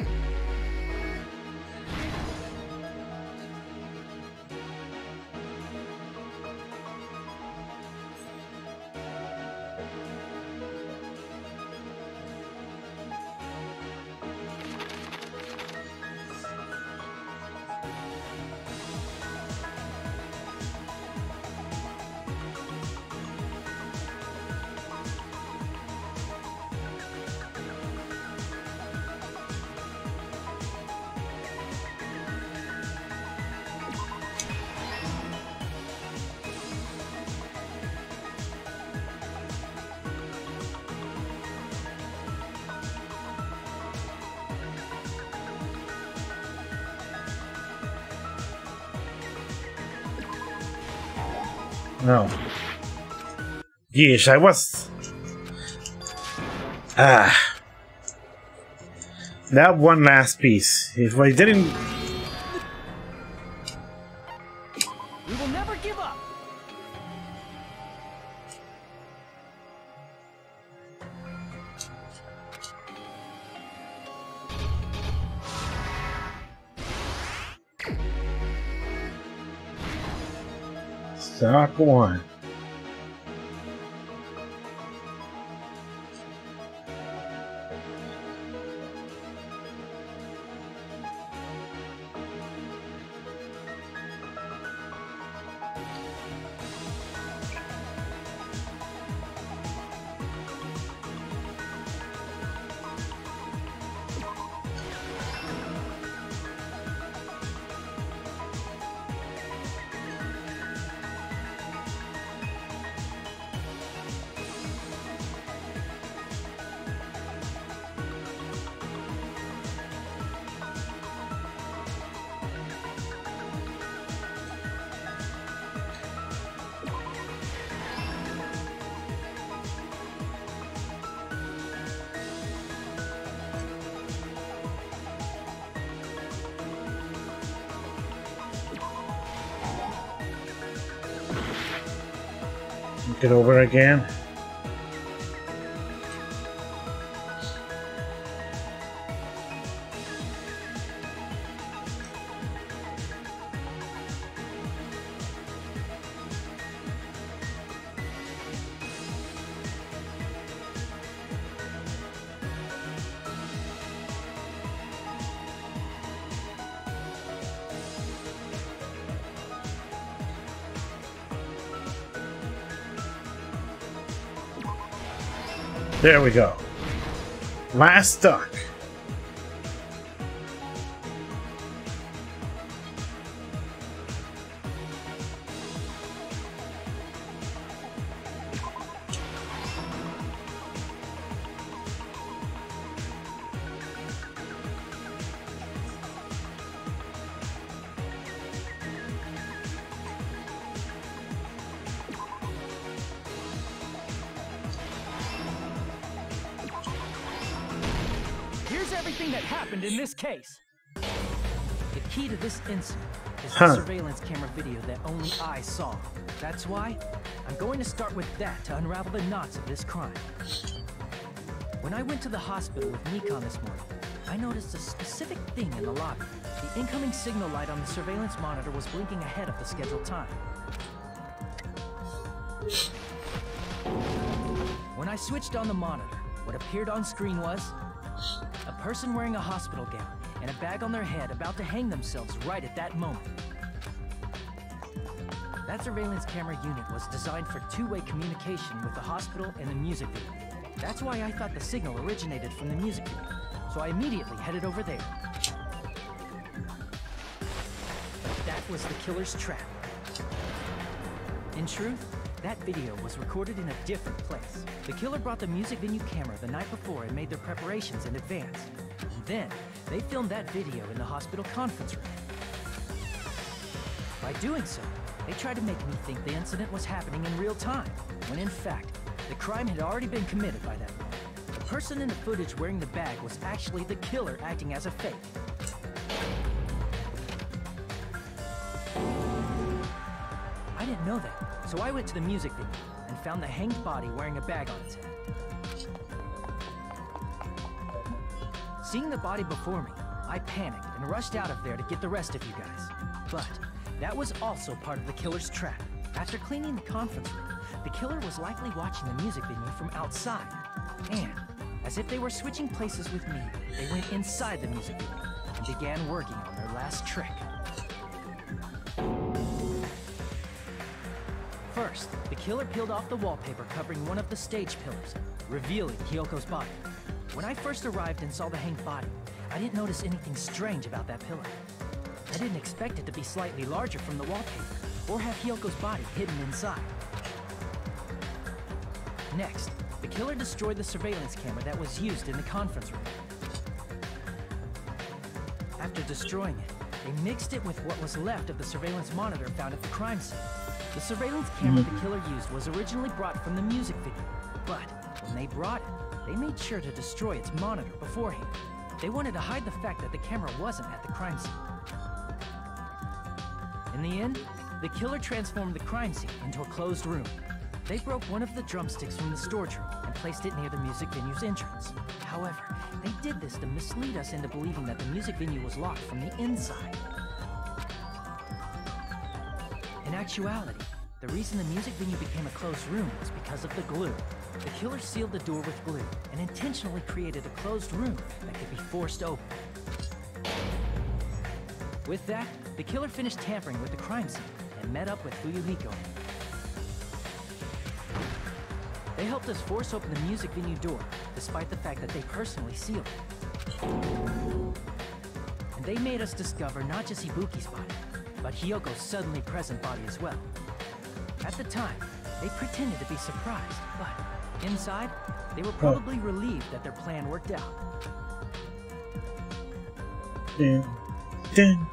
No. Yeesh, I was... Ah. That one last piece. If I didn't... We will never give up! Stock one. Get over again. There we go. Last duck. Everything that happened in this case. The key to this incident is the surveillance camera video that only I saw. That's why I'm going to start with that to unravel the knots of this crime. When I went to the hospital with Nikon this morning, I noticed a specific thing in the lobby. The incoming signal light on the surveillance monitor was blinking ahead of the scheduled time. When I switched on the monitor, what appeared on screen was a person wearing a hospital gown and a bag on their head about to hang themselves right at that moment. That surveillance camera unit was designed for two-way communication with the hospital and the music video. That's why I thought the signal originated from the music video, so I immediately headed over there. But that was the killer's trap. In truth, that video was recorded in a different place. The killer brought the music venue camera the night before and made their preparations in advance. And then, they filmed that video in the hospital conference room. By doing so, they tried to make me think the incident was happening in real time, when in fact, the crime had already been committed by that point. The person in the footage wearing the bag was actually the killer acting as a fake. I didn't know that, so I went to the music venue and found the hanged body wearing a bag on its head. Seeing the body before me, I panicked and rushed out of there to get the rest of you guys. But that was also part of the killer's trap. After cleaning the conference room, the killer was likely watching the music venue from outside. And, as if they were switching places with me, they went inside the music venue and began working on their last trick. First, the killer peeled off the wallpaper covering one of the stage pillars, revealing Hyoko's body. When I first arrived and saw the hanged body, I didn't notice anything strange about that pillar. I didn't expect it to be slightly larger from the wallpaper, or have Hyoko's body hidden inside. Next, the killer destroyed the surveillance camera that was used in the conference room. After destroying it, they mixed it with what was left of the surveillance monitor found at the crime scene. The surveillance camera the killer used was originally brought from the music video, but when they brought it, they made sure to destroy its monitor beforehand. They wanted to hide the fact that the camera wasn't at the crime scene. In the end, the killer transformed the crime scene into a closed room. They broke one of the drumsticks from the storage room and placed it near the music venue's entrance. However, they did this to mislead us into believing that the music venue was locked from the inside. In actuality, the reason the music venue became a closed room was because of the glue. The killer sealed the door with glue and intentionally created a closed room that could be forced open. With that, the killer finished tampering with the crime scene and met up with Fuyumiko. They helped us force open the music venue door, despite the fact that they personally sealed it. And they made us discover not just Ibuki's body, but Hyoko's suddenly present body as well. At the time, they pretended to be surprised, but inside, they were probably relieved that their plan worked out. Dun, dun.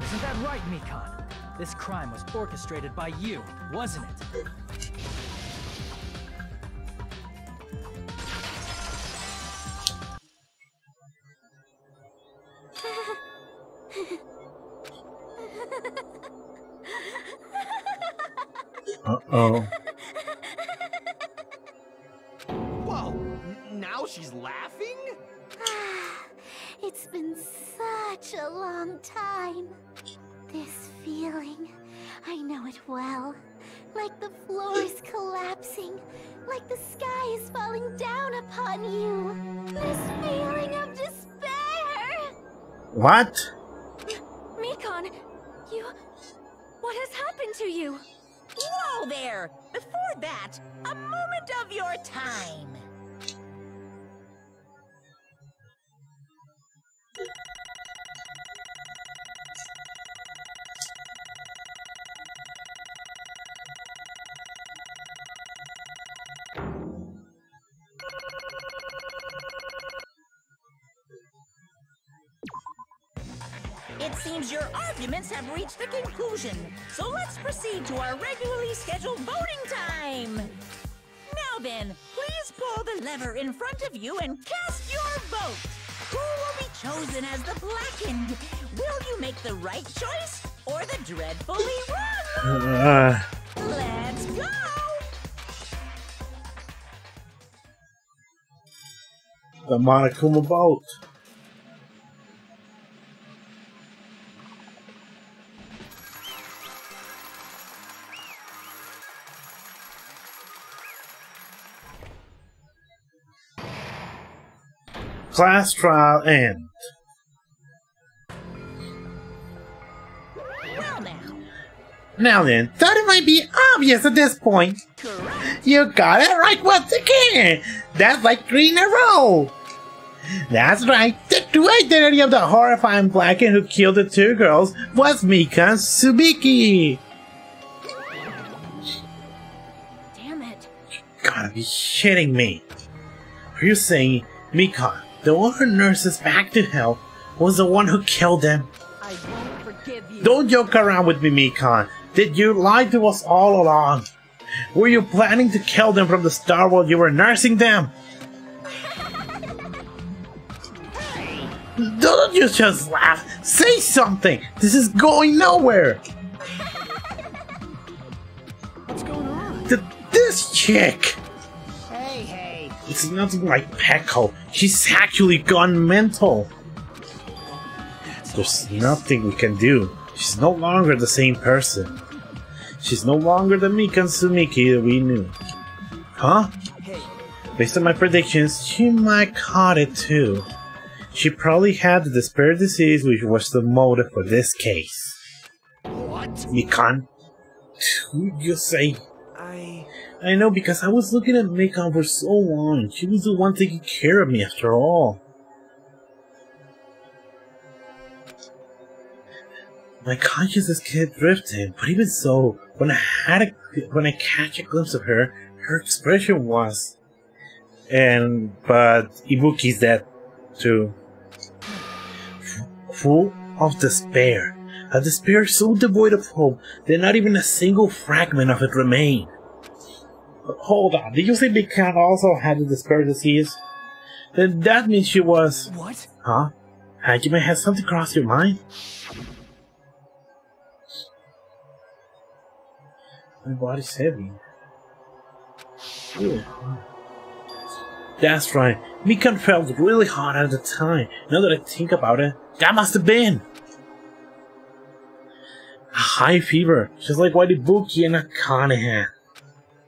Isn't that right, Mikan? This crime was orchestrated by you, wasn't it? Uh-oh. Whoa, now she's laughing? It's been such a long time. This feeling, I know it well. Like the floor is collapsing, like the sky is falling down upon you. This feeling of despair. What? Mikan, what has happened to you? Whoa there! Before that, a moment of your time. It seems your arguments have reached a conclusion, so let's proceed to our regularly scheduled voting time. Now then, please pull the lever in front of you and cast your vote. Who will be chosen as the blackened? Will you make the right choice or the dreadfully wrong? Let's go! The Monokuma boat. Class trial end. Well now. Now then, thought it might be obvious at this point. Correct. You got it right once again. That's like 3 in a row. That's right. The true identity of the horrifying blackened who killed the 2 girls was Mika Tsubiki. Damn it. You gotta be shitting me. Are you saying Mika, the one who nurses back to health, was the one who killed them? I won't forgive you. Don't joke around with me, Mikan. Did you lie to us all along? Were you planning to kill them from the start while you were nursing them? Don't you just laugh. Say something. This is going nowhere. What's going on? This chick. Hey. It's nothing like Pecco. She's actually gone mental. There's nothing we can do. She's no longer the same person. She's no longer the Mikan Sumiki that we knew. Huh? Based on my predictions, she might caught it too. She probably had the despair disease, which was the motive for this case. What? Mikan? Who'd you say? I know, because I was looking at Mikan for so long. She was the one taking care of me after all. My consciousness kept drifting, but even so, when I catch a glimpse of her, her expression was... But Ibuki's dead, too. Full of despair. A despair so devoid of hope that not even a single fragment of it remained. Hold on, did you say Mikan also had the despair disease? Then that means she was... What? Huh? You may have something cross your mind? My body's heavy. Ooh. That's right, Mikan felt really hot at the time. Now that I think about it, that must have been a high fever, just like what Ibuki and Akane had.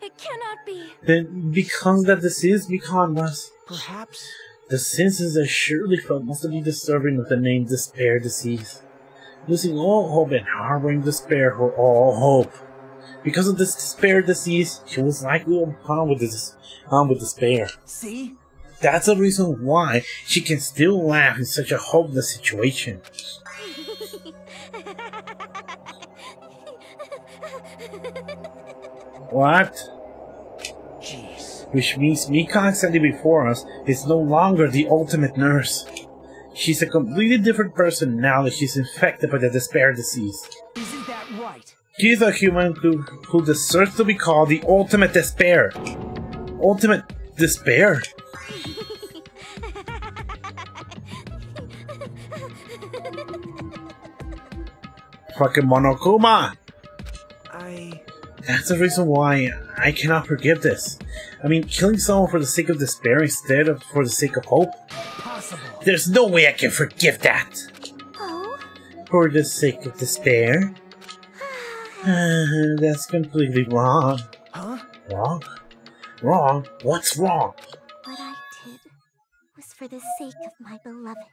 It cannot be. Then, because of that disease Mikan was... Perhaps. The senses I surely felt must be disturbing with the name despair disease. Losing all hope and harboring despair for all hope. Because of this despair disease, she was likely overcome with despair. See? That's the reason why she can still laugh in such a hopeless situation. What? Jeez. Which means Mikan standing before us is no longer the ultimate nurse. She's a completely different person now that she's infected by the despair disease. Isn't that right? She's a human who deserves to be called the ultimate despair. Ultimate despair? Fucking Monokuma! That's the reason why I cannot forgive this. I mean, killing someone for the sake of despair instead of for the sake of hope? Possible. There's no way I can forgive that! Oh? For the sake of despair? That's completely wrong. Huh? Wrong? Wrong? What's wrong? What I did was for the sake of my beloved.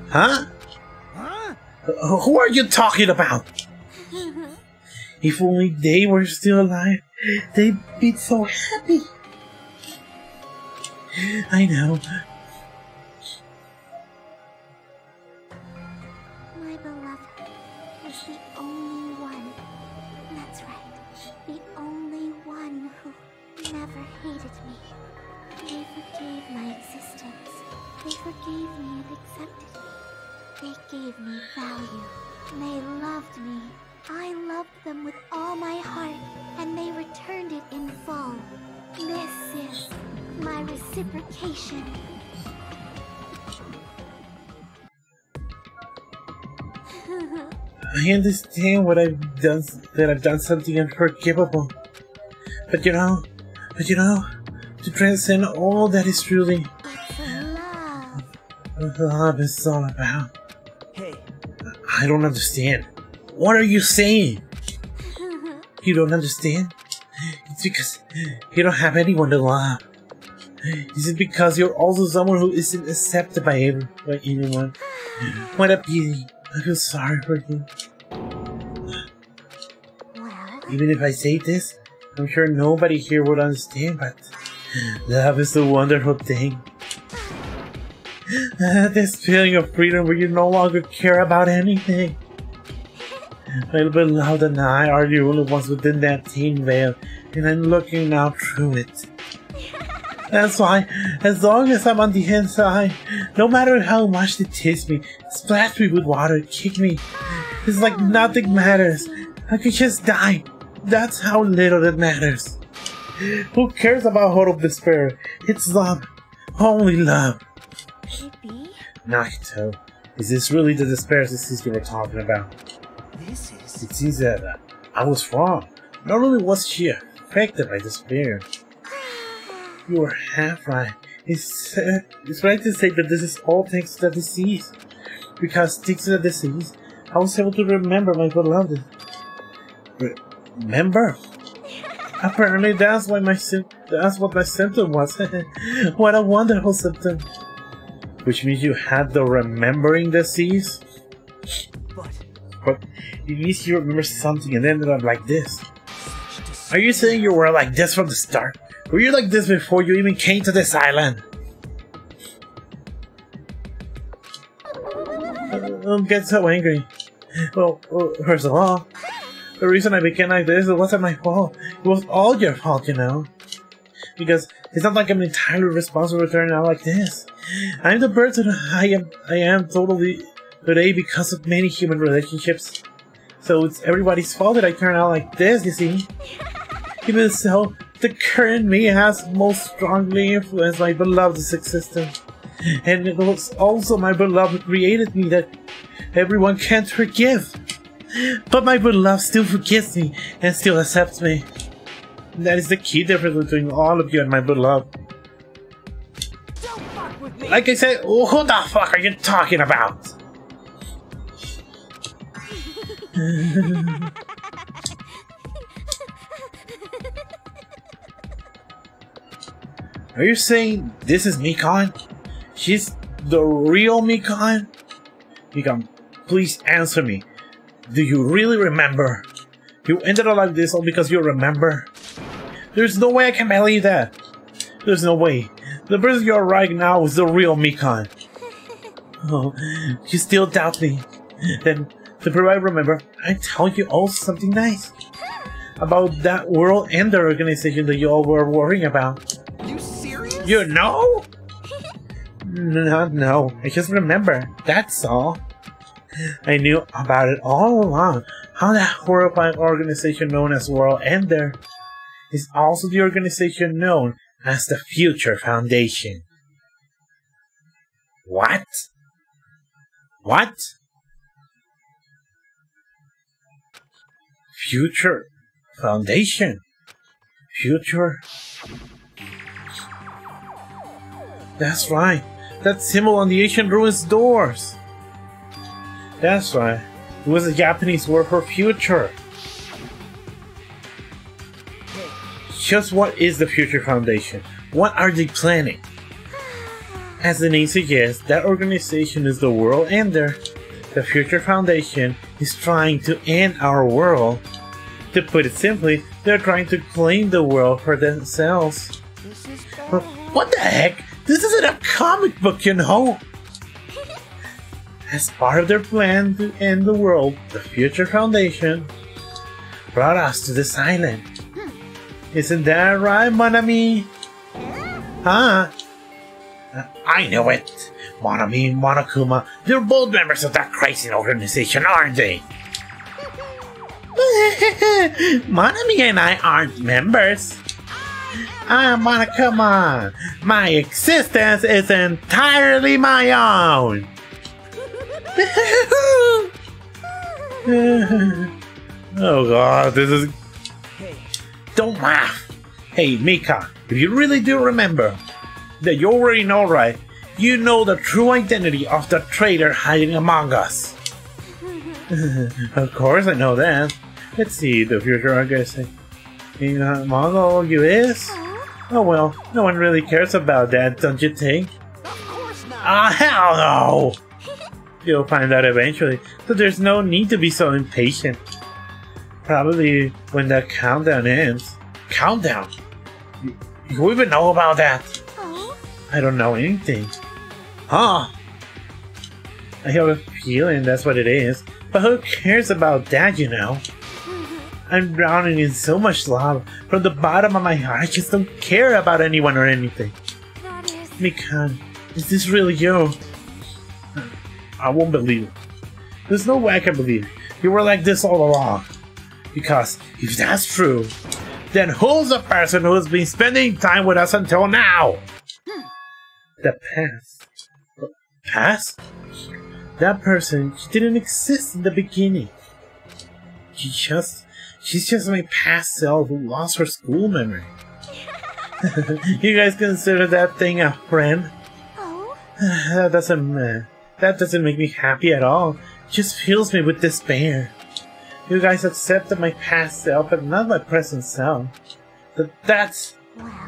Huh? Huh? Who are you talking about? If only they were still alive, they'd be so happy. I know. My beloved was the only one. That's right. The only one who never hated me. They forgave my existence. They forgave me and accepted me. They gave me value. They loved me. I loved them with all my heart, and they returned it in full. This is my reciprocation. I understand what I've done, that I've done something unforgivable. But you know, to transcend all that is truly It's love. what love is all about. Hey. I don't understand. What are you saying? You don't understand? It's because you don't have anyone to love. Is it because you're also someone who isn't accepted by anyone? What a pity. I feel sorry for you. Well, Even if I say this, I'm sure nobody here would understand, but love is a wonderful thing. This feeling of freedom where you no longer care about anything. My beloved and I are the only ones within that thin veil, and I'm looking now through it. That's why, as long as I'm on the inside, no matter how much they tease me, splash me with water, kick me, it's like nothing matters. I could just die. That's how little it matters. Who cares about hope of despair? It's love. Only love. Could it be? Nagito, is this really the despair disease you were talking about? This is... It seems that I was wrong. Not only was she affected by despair, you were half right. It's right to say that this is all thanks to the disease. Because thanks to the disease, I was able to remember my beloved. Remember? Apparently that's what my symptom was. What a wonderful symptom. Which means you had the remembering disease? But at least you remember something and ended up like this. Are you saying you were like this from the start? Were you like this before you even came to this island? Don't get so angry. Well, first of all, the reason I became like this, it wasn't my fault. It was all your fault, you know. Because it's not like I'm entirely responsible for turning out like this. I'm the person I am totally today because of many human relationships. So it's everybody's fault that I turn out like this, you see. Even so, the current me has most strongly influenced my beloved's existence. And it was also my beloved created me that everyone can't forgive. But my beloved still forgives me and still accepts me. That is the key difference between all of you and my beloved. Don't fuck with me. Like I said, who the fuck are you talking about? Are you saying this is Mikan? She's the real Mikan? Mikan, please answer me. Do you really remember? You ended up like this all because you remember? There's no way I can believe that. There's no way. The person you're right now is the real Mikan. Oh, you still doubt me. Then, to prove I remember, I tell you also something nice. About that world and the organization that you all were worrying about. You serious? You know? No, I just remember. That's all. I knew about it all along. How that horrifying organization known as World Ender is also the organization known as the Future Foundation. What? What? Future Foundation? Future? That's right. That symbol on the ancient ruins doors. That's right. It was a Japanese word for future. Just what is the Future Foundation? What are they planning? As the name suggests, that organization is the world ender. The Future Foundation is trying to end our world. To put it simply, they're trying to claim the world for themselves. But what the heck? This isn't a comic book, you know! As part of their plan to end the world, the Future Foundation brought us to this island. Isn't that right, mon ami? Huh? I know it! Mon ami and Monokuma, they're both members of that crazy organization, aren't they? Monami and I aren't members. Monokuma, my existence is entirely my own. Oh god, this is... Don't laugh! Hey, Mika, if you really do remember, that you already know, right? You know the true identity of the traitor hiding among us. Of course I know that. Let's see, the future organization among all you is? Oh well, no one really cares about that, don't you think? Of course not. Ah, hell no! You'll find out eventually, so there's no need to be so impatient. Probably when the countdown ends. Countdown? You even know about that? I don't know anything. Huh? I have a feeling that's what it is, but who cares about that, you know? I'm drowning in so much love. From the bottom of my heart, I just don't care about anyone or anything. That is... Mikan, is this really you? I won't believe it. There's no way I can believe it. You were like this all along. Because if that's true, then who's the person who's been spending time with us until now? The past. Past? That person, she didn't exist in the beginning. She's just my past self who lost her school memory. You guys consider that thing a friend? Oh? That doesn't make me happy at all. It just fills me with despair. You guys accepted my past self, but not my present self. But that's...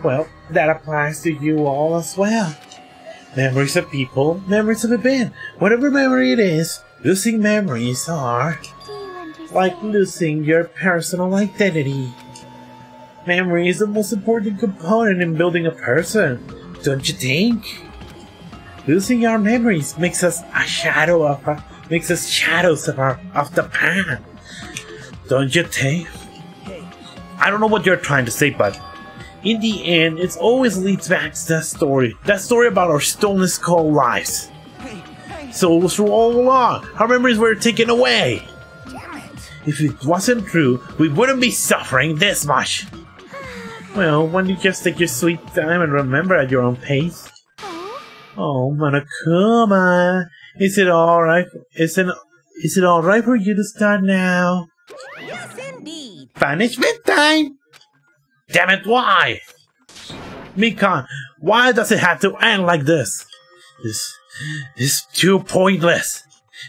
well, that applies to you all as well. Memories of people, memories of event. Whatever memory it is, losing memories are... Do you understand? like losing your personal identity. Memory is the most important component in building a person, don't you think? Losing our memories makes us shadows of the past. Don't you think? I don't know what you're trying to say, but in the end, it always leads back to that story about our stolen skull lives. So through all along, our memories were taken away. If it wasn't true, we wouldn't be suffering this much. Well, why don't you just take your sweet time and remember at your own pace? Oh, Monokuma, is it alright? Is it alright for you to start now? Yes, indeed. Punishment time! Damn it, why? Mikan, why does it have to end like this? This is too pointless.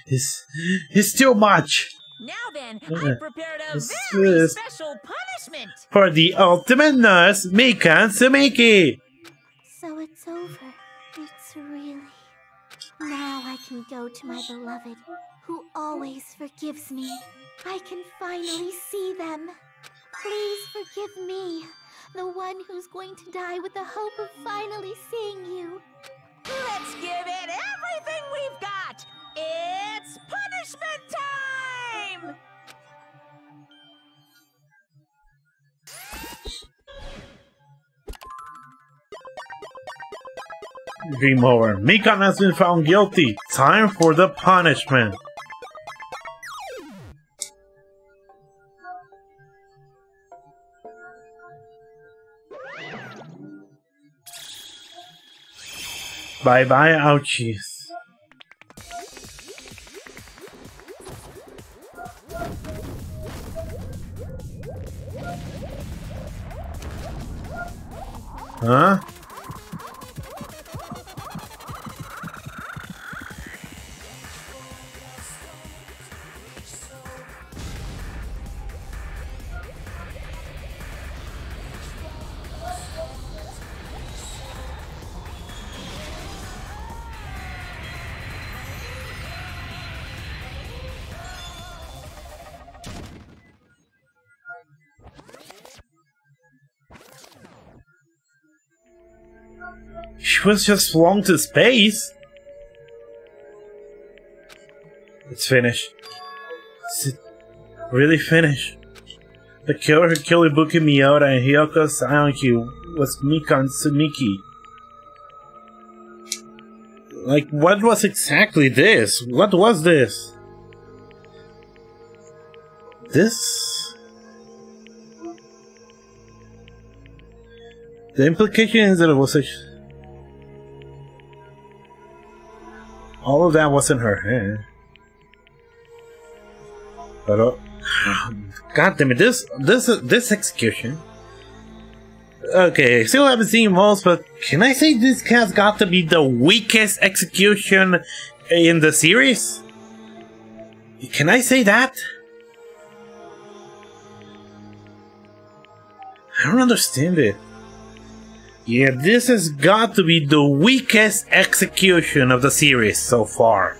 This is too much. Now then, I've prepared a very special punishment for the ultimate nurse, Mikan Sumiki. So it's over. It's really... Now I can go to my beloved, who always forgives me. I can finally see them. Please forgive me, the one who's going to die with the hope of finally seeing you. Let's give it everything we've got! It's punishment time! Game over. Mikan has been found guilty. Time for the punishment. Bye bye, ouchies. Huh? She was just flung to space. It's finished. Is it really finished? The killer who killed Ibuki Miura and Hiyoko Sayonki was Mikan Sumiki. Like, what was exactly this? What was this? This? The implication is that it was all of that wasn't her hand. But God damn it, this execution. Okay, still haven't seen most, but can I say this has got to be the weakest execution in the series? Can I say that? I don't understand it. Yeah, this has got to be the weakest execution of the series so far.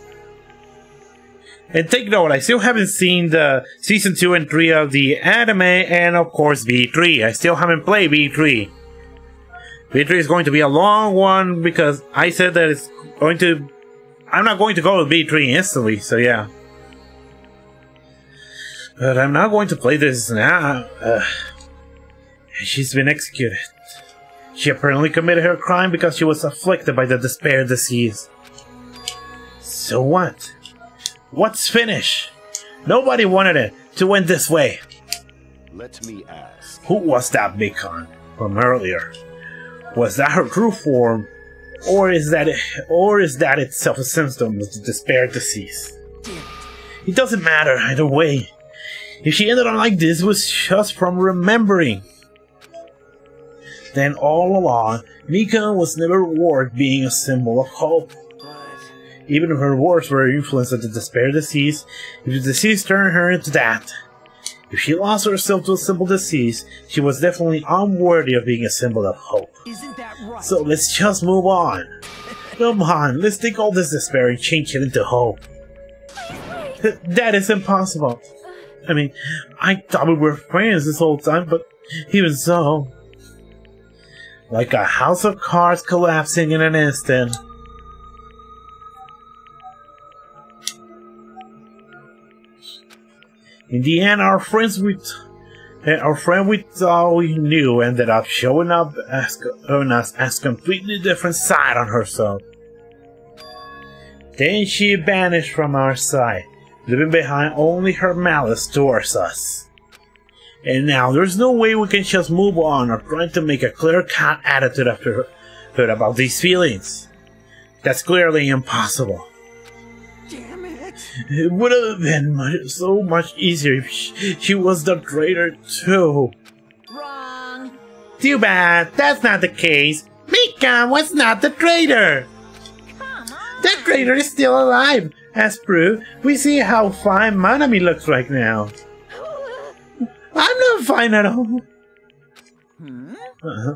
And take note, I still haven't seen the season 2 and 3 of the anime, and of course B3. I still haven't played B3. B3 is going to be a long one because I said that it's going to... I'm not going to go with B3 instantly, so yeah. But I'm not going to play this now. She's been executed. She apparently committed her crime because she was afflicted by the despair disease. So what? What's finished? Nobody wanted it to end this way. Let me ask. Who was that Mikan from earlier? Was that her true form, or is that itself a symptom of the despair disease? It doesn't matter either way. If she ended up like this, it was just from remembering. Then all along, Mikan was never worth being a symbol of hope. Even if her words were influenced by the despair disease, if the disease turned her into that. If she lost herself to a simple disease, she was definitely unworthy of being a symbol of hope. Isn't that right? So let's just move on. Come on, let's take all this despair and change it into hope. That is impossible. I mean, I thought we were friends this whole time, but even so... Like a house of cards collapsing in an instant. In the end, our friend we thought we knew ended up showing up on us as completely different side on herself. Then she vanished from our sight, leaving behind only her malice towards us. And now there's no way we can just move on or try to make a clear-cut attitude after her about these feelings. That's clearly impossible. Damn it! It would have been so much easier if she was the traitor too. Wrong. Too bad, that's not the case. Mika was not the traitor. Come on. The traitor is still alive. As proof, we see how fine Manami looks right now. I'm not fine at all.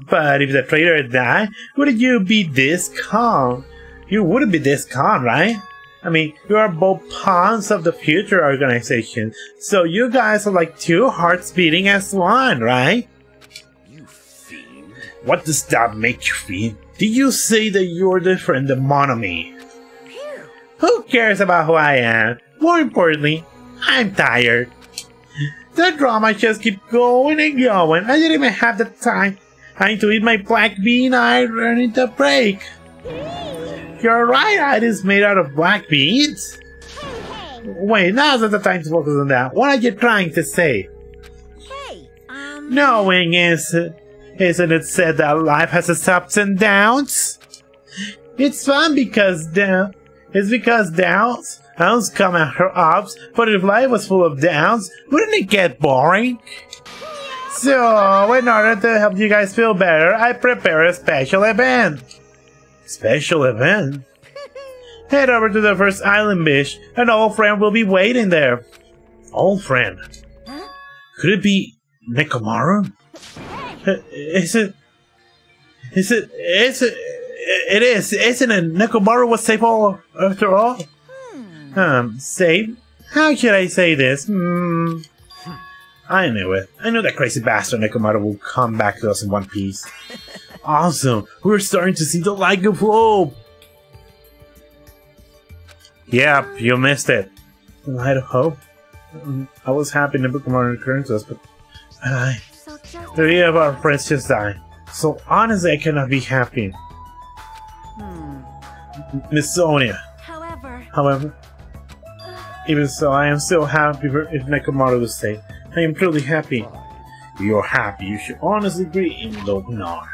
But if the traitor had died, wouldn't you be this calm? You wouldn't be this calm, right? I mean, you are both pawns of the future organization, so you guys are like two hearts beating as one, right? You fiend. What does that make you feel? Did you say that you're different than Manami? Who cares about who I am? More importantly, I'm tired. The drama just keeps going and going. I didn't even have the time to eat my black bean. I ran to break. You're right, it is made out of black beans. Wait, now's not the time to focus on that. What are you trying to say? Hey, Knowing isn't it said that life has its ups and downs? It's fun because downs come after ups, but if life was full of downs, wouldn't it get boring? So, in order to help you guys feel better, I prepare a special event. Special event? Head over to the first island, Bish. An old friend will be waiting there. Old friend? Could it be Nekomaru? It is. Isn't it? Nekomaru was safe after all? Safe? How should I say this? I knew it. I knew that crazy bastard Nekomaru will come back to us in one piece. Awesome! We're starting to see the light of hope! Yep, you missed it. The light of hope? I was happy Nekomaru returned to us, but three of our friends just died. So honestly, I cannot be happy. Miss Sonia. However, even so, I am still happy if Nekomaru is safe. I am truly happy. You're happy, you should honestly agree, even though not.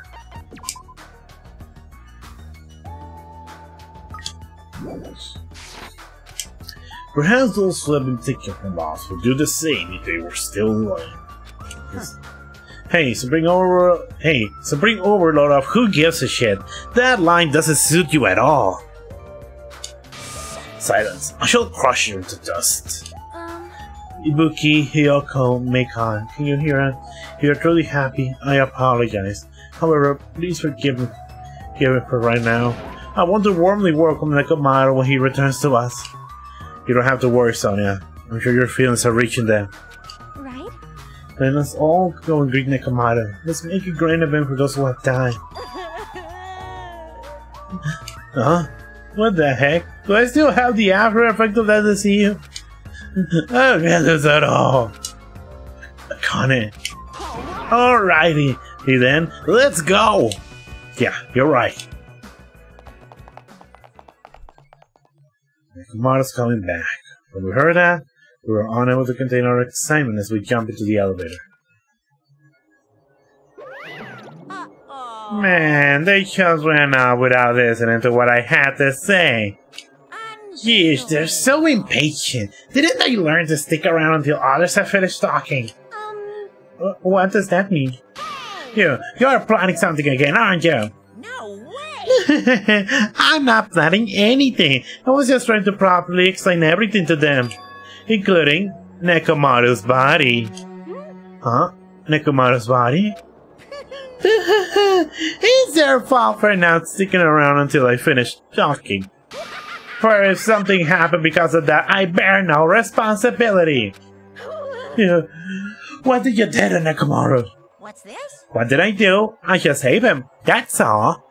Perhaps those who have been taken from us would do the same if they were still alive. Hey, Supreme Overlord of Who Gives a Shit? That line doesn't suit you at all. Silence. I shall crush you into dust. Ibuki, Hiyoko, Meikon, can you hear us? If you're truly happy, I apologize. However, please forgive me for right now. I want to warmly welcome Nekomaru when he returns to us. You don't have to worry, Sonia. I'm sure your feelings are reaching them. Right? Then let's all go and greet Nekomaru. Let's make a grand event for those who have died. Huh? What the heck? Do I still have the after effect of that to see you? I don't get this at all. Akane. Alrighty, then, let's go! Yeah, you're right. Nekomaru's coming back. When we heard that, we were unable to contain our excitement as we jumped into the elevator. Man, they just ran out without listening to what I had to say. Jeez, they're so impatient. Didn't they learn to stick around until others have finished talking? What does that mean? You're planning something again, aren't you? No way! I'm not planning anything. I was just trying to properly explain everything to them. Including Nekomaru's body. Huh? Nekomaru's body? It's their fault for not sticking around until I finish talking. For if something happened because of that, I bear no responsibility. What did you do to Nekomaru? What's this? What did I do? I just hate him. That's all.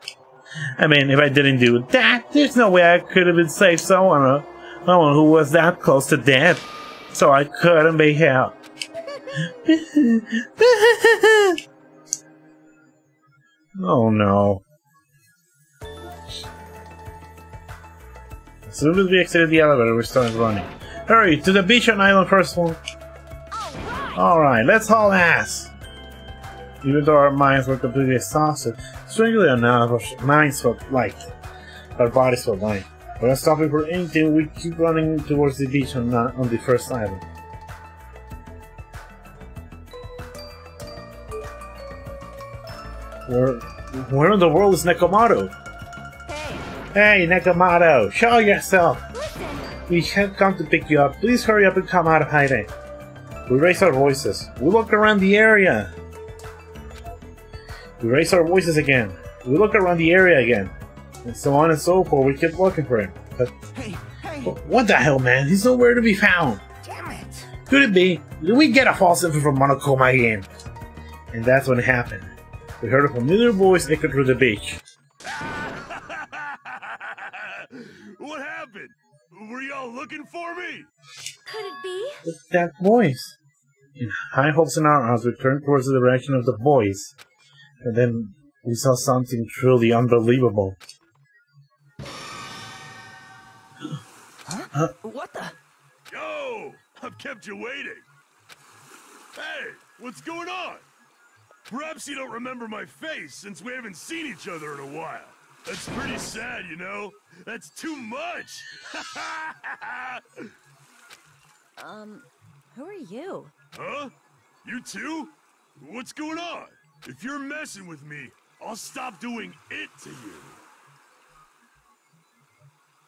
I mean, if I didn't do that, there's no way I could have been saved someone who was that close to death. So I couldn't be helped. Oh no. As soon as we exited the elevator, we started running. Hurry, to the beach on Island First Floor. Alright! Alright, let's haul ass! Even though our minds were completely exhausted, strangely enough, our minds felt light. Our bodies felt light. Without stopping for anything, we keep running towards the beach on the first island. Where in the world is Nekomaru? Hey, Nekomaru, show yourself! We have come to pick you up. Please hurry up and come out of hiding. We raise our voices. We look around the area. We raise our voices again. We look around the area again. And so on and so forth. We keep looking for him. But Hey! what the hell, man? He's nowhere to be found. Damn it! Could it be? Did we get a false info from Monokoma again? And that's when it happened. We heard a familiar voice echo through the beach. What happened? Were y'all looking for me? Could it be? It's that voice. In high hopes in our arms, we turned towards the direction of the voice. And then we saw something truly unbelievable. Huh? What the? Yo! I've kept you waiting. Hey, what's going on? Perhaps you don't remember my face since we haven't seen each other in a while. That's pretty sad, you know? That's too much! Who are you? Huh? You too? What's going on? If you're messing with me, I'll stop doing it to you.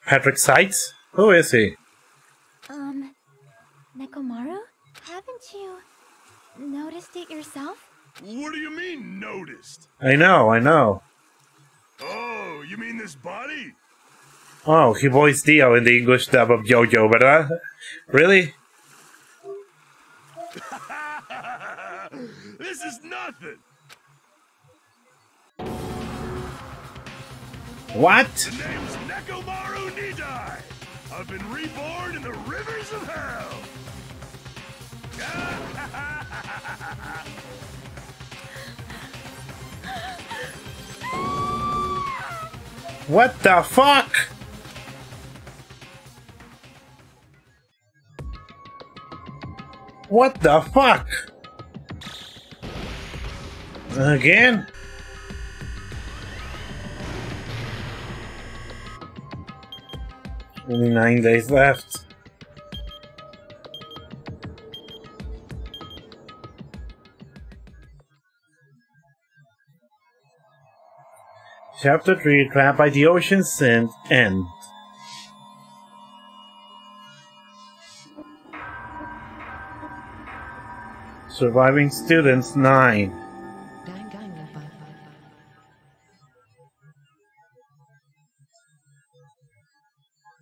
Patrick Seitz? Who is he? Nekomaru? Haven't you noticed it yourself? What do you mean, noticed? I know. Oh, you mean this body? Oh, he voiced Dio in the English dub of JoJo, ¿verdad? Really? This is nothing! What? The name's Nekomaru Nidai! I've been reborn in the rivers of hell! What the fuck? What the fuck? Again? Only 9 days left. Chapter 3, Trapped by the Ocean Scent, End. Surviving Students 9. Danganronpa.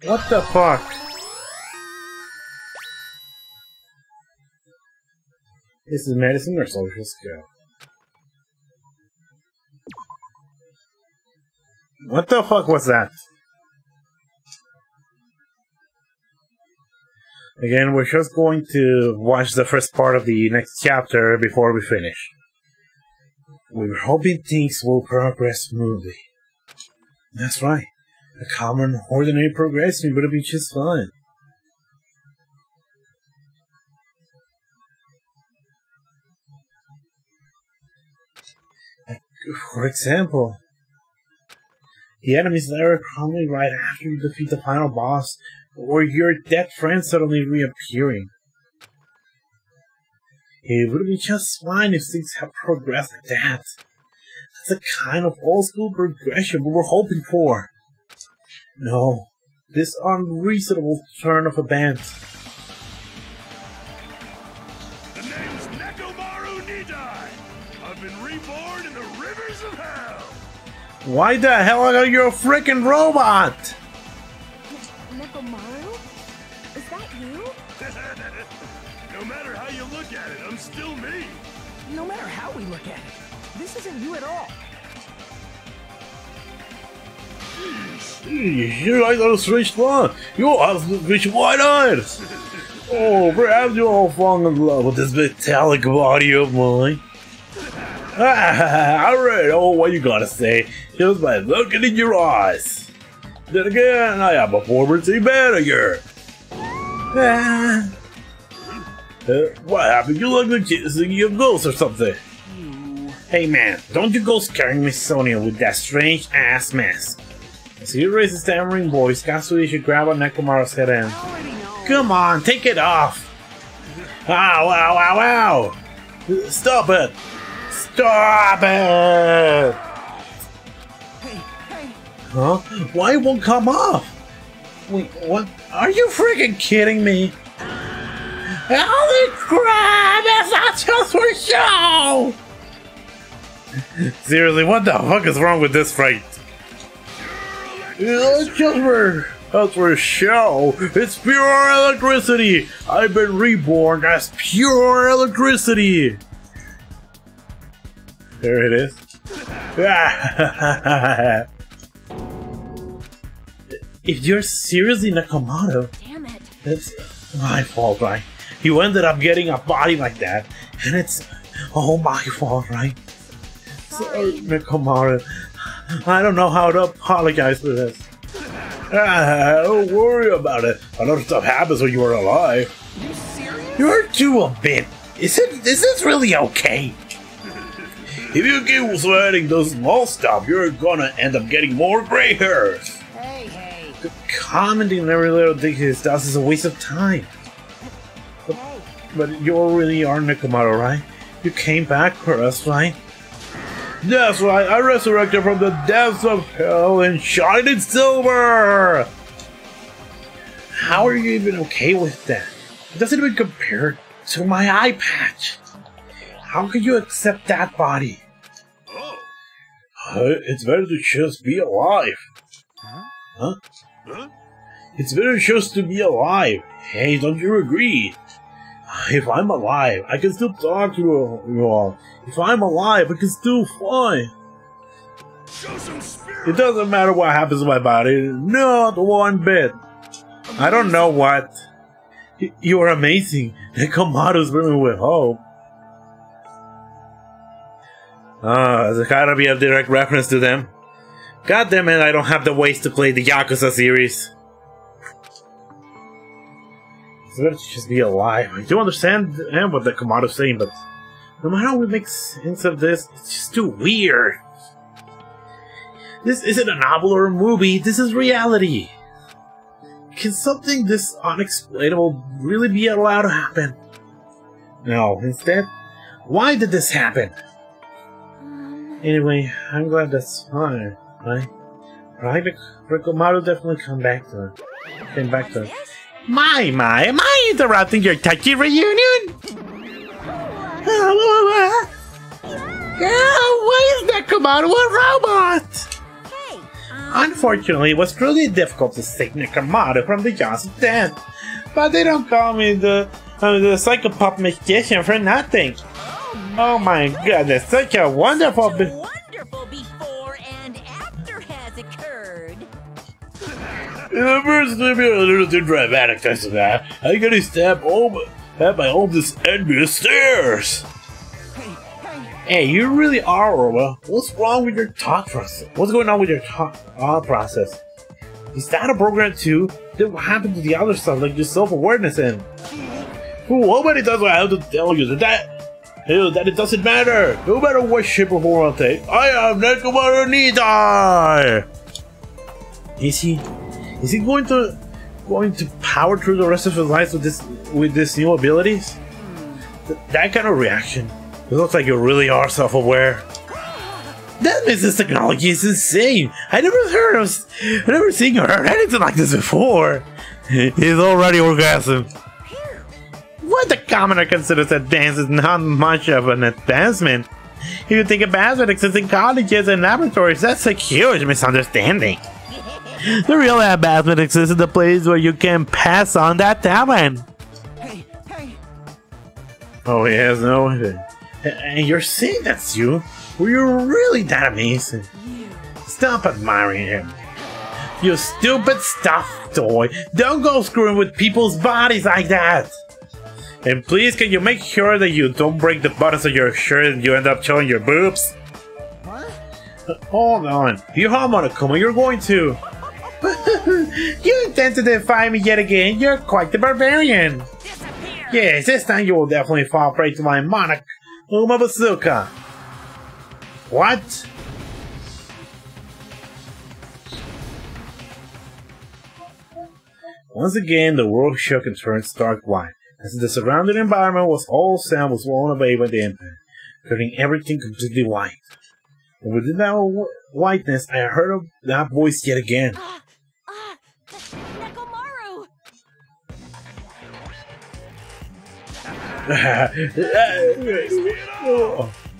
What the fuck? This is medicine or social skill? What the fuck was that? Again, we're just going to watch the first part of the next chapter before we finish. We were hoping things will progress smoothly. That's right. A common, ordinary progression would be just fine. For example, the enemies that are coming right after you defeat the final boss, or your dead friend suddenly reappearing. It would be just fine if things had progressed like that. That's the kind of old-school progression we were hoping for. No, this unreasonable turn of events. The name's Nekomaru Nidai! I've been reborn in the rivers of hell! Why the hell are you a freaking robot? Nekomaru? Is that you? No matter how you look at it, I'm still me! No matter how we look at it, this isn't you at all. You guys are a strange one. You have rich white eyes. Oh, perhaps you're all falling in love with this metallic body of mine. I already know what you gotta say just by looking in your eyes. Then again, I am a former team manager. What happened? You look like you're seeing a ghost or something. Hey man, don't you go scaring Miss Sonia with that strange ass mask. As he raises his stammering voice, Katsui should grab on Nekomaru's head and... Come on, take it off! Ow, ow, ow, ow! Stop it! Stop it! Huh? Why it won't come off? Wait, what? Are you freaking kidding me? Holy crap! That's not just for show! Seriously, what the fuck is wrong with this fight? It's just for show. It's pure electricity. I've been reborn as pure electricity. There it is. If you're seriously Nakamoto, Damn it. it's my fault, right? You ended up getting a body like that, and it's all my fault, right? Sorry, Nakamoto. I don't know how to apologize for this. Don't worry about it. A lot of stuff happens when you are alive. You serious? You're too a bit. Is this really okay? If you keep sweating the small stuff, you're gonna end up getting more gray hairs. Hey. Commenting every little thing he does is a waste of time. But you really are Nakamoto, right? You came back for us, right? That's right, I resurrected from the depths of hell in shining silver! How are you even okay with that? It doesn't even compare to my eye patch. How could you accept that body? Oh. It's better to just be alive. Huh? It's better just to be alive. Hey, don't you agree? If I'm alive, I can still talk to you all. If I'm alive, I can still fly. Show some spirit. It doesn't matter what happens to my body. Not one bit. I don't know what. You are amazing. Nekomaru's brimming with hope. There's gotta be a direct reference to them. God damn it, I don't have the ways to play the Yakuza series. It's better to just be alive. I do understand what the Nekomaru's saying, but no matter how we make sense of this, it's just too weird. This isn't a novel or a movie, this is reality. Can something this unexplainable really be allowed to happen? No, instead, why did this happen? Anyway, I'm glad that's fine, right? Right, Nekomaru definitely came back to her. My, am I interrupting your touchy reunion? Why is Nekomaru a robot? Hey, Unfortunately, it was really difficult to save Nekomaru from the jaws of death. But they don't call me the psychopop magician for nothing. Oh my goodness, such a wonderful... wonderful before and after has occurred. The first time you're a little too dramatic, thanks to that. I gotta step over at my oldest envious stairs. Hey, you really are, Orwa. What's wrong with your thought process? What's going on with your thought process? Is that a program too? Then what happened to the other stuff, like your self-awareness and... Nobody does what I have to tell you, that it doesn't matter. No matter what shape or form I'll take, I am Nekomaru Nitai! Is he going to power through the rest of his life with this new abilities? That kind of reaction. It looks like you really are self-aware. That business technology is insane. I never seen or heard anything like this before. He's already orgasmed. What the commoner considers a dance is not much of an advancement. If you think advancement exists in colleges and laboratories, that's a huge misunderstanding. The real advancement exists in the place where you can pass on that talent. Hey. Oh, he has no idea. And you're saying that's you? Were you really that amazing? Stop admiring him. You stupid stuffed toy. Don't go screwing with people's bodies like that. And please, can you make sure that you don't break the buttons of your shirt and you end up showing your boobs? What? Hold on. You Monokuma, you're going to. You intend to defy me yet again. You're quite the barbarian. Disappear! Yes, this time you will definitely fall prey to my Monarch Uma bazooka. What? Once again, the world shook and turned stark white, as the surrounding environment was all sound was blown away by the impact, turning everything completely white. And within that whiteness, I heard of that voice yet again. Nekomaru!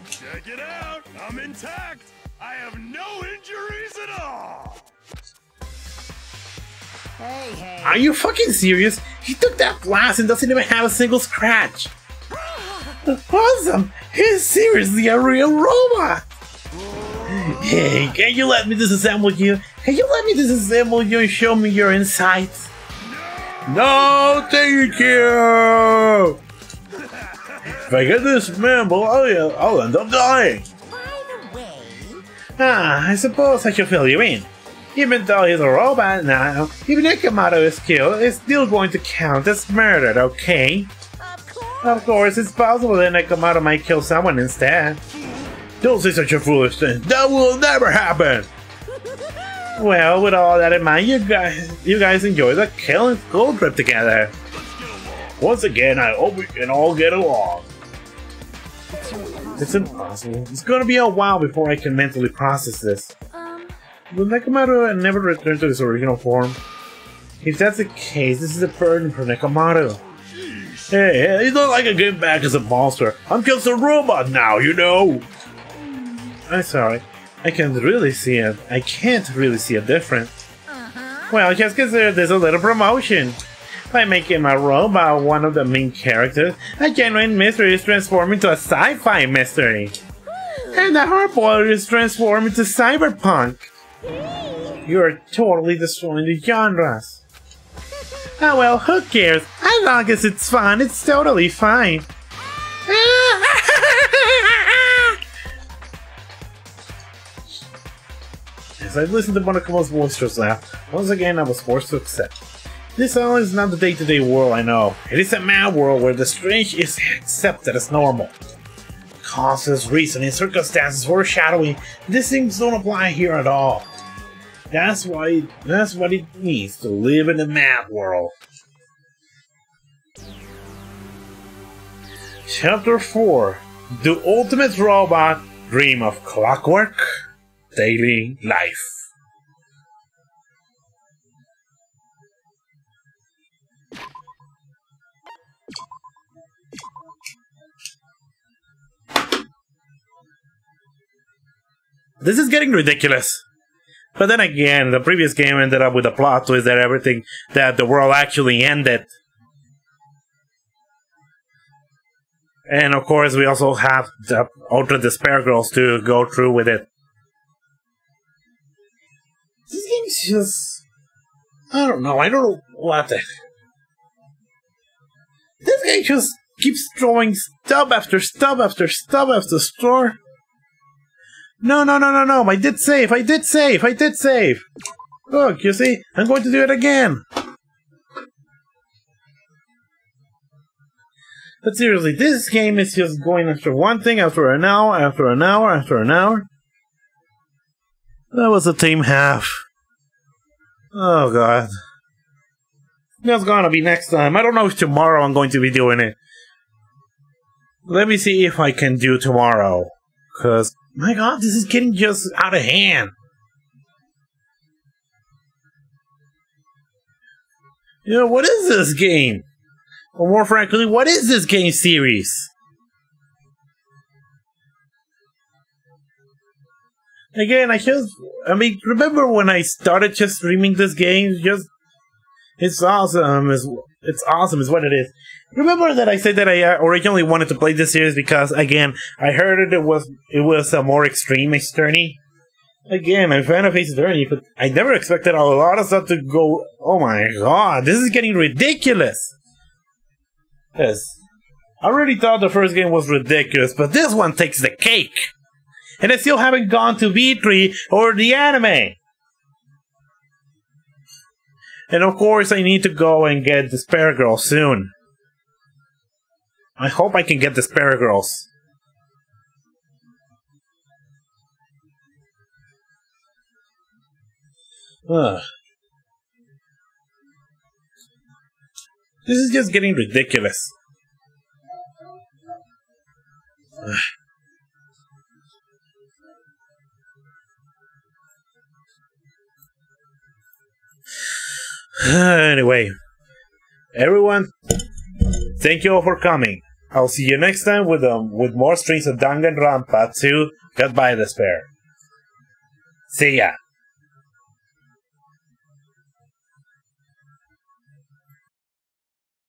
Check it out! I'm intact! I have no injuries at all! Hey. Are you fucking serious? He took that blast and doesn't even have a single scratch. Awesome! He's seriously a real robot! Hey, can you let me disassemble you? Can you let me disassemble you and show me your insides? No, thank you! If I get disassembled, I'll end up dying. By the way... I suppose I should fill you in. Even though he's a robot now, even Nekomaru's kill is still going to count as murder, okay? Of course, it's possible that Nekomaru might kill someone instead. Don't say such a foolish thing. That will never happen! Well, with all that in mind, you guys enjoy the killing school trip together. Once again, I hope we can all get along. It's impossible. It's gonna be a while before I can mentally process this. Will Nekomaru never return to his original form? If that's the case, this is a burden for Nekomaru. Hey, it's not like I get back as a monster. I'm just a robot now, you know. I'm sorry. I can't really see it. I can't really see a difference. Well, just consider this a little promotion. By making my robot one of the main characters, a genuine mystery is transformed into a sci-fi mystery. And the hard boiled is transformed into cyberpunk. You're totally destroying the genres. Oh well, who cares? As long as it's fun, it's totally fine. As I listened to Monokuma's boisterous laugh, once again I was forced to accept. This is not the day-to-day world I know. It is a mad world where the strange is accepted as normal. Causes, reasoning, circumstances, foreshadowing, these things don't apply here at all. That's what it means to live in a mad world. Chapter 4. The Ultimate Robot Dream of Clockwork Daily Life. This is getting ridiculous. But then again, the previous game ended up with a plot twist that the world actually ended. And of course, we also have the Ultra Despair Girls to go through with it. This game's just... I don't know what the... This game just keeps throwing stub after stub after stub after store. No, I did save, Look, you see, I'm going to do it again. But seriously, this game is just going after one thing after an hour, after an hour, after an hour. That was a team half. Oh god. That's gonna be next time. I don't know if tomorrow I'm going to be doing it. Let me see if I can do tomorrow. Cause, my god, this is getting just out of hand. You know, what is this game? Or more frankly, what is this game series? Again, remember when I started just streaming this game? It's awesome. It's awesome is what it is. Remember that I said that I originally wanted to play this series because, again, I heard it was a more extreme journey. Again, I'm a fan of Ace Attorney, but I never expected a lot of stuff to go. Oh my god, this is getting ridiculous. Yes, I already thought the first game was ridiculous, but this one takes the cake, and I still haven't gone to V3 or the anime. And of course, I need to go and get Despair Girl soon. I hope I can get the spare girls. Ugh. This is just getting ridiculous. Ugh. Anyway, everyone, thank you all for coming. I'll see you next time with more streams of Danganronpa 2 Goodbye Despair. See ya!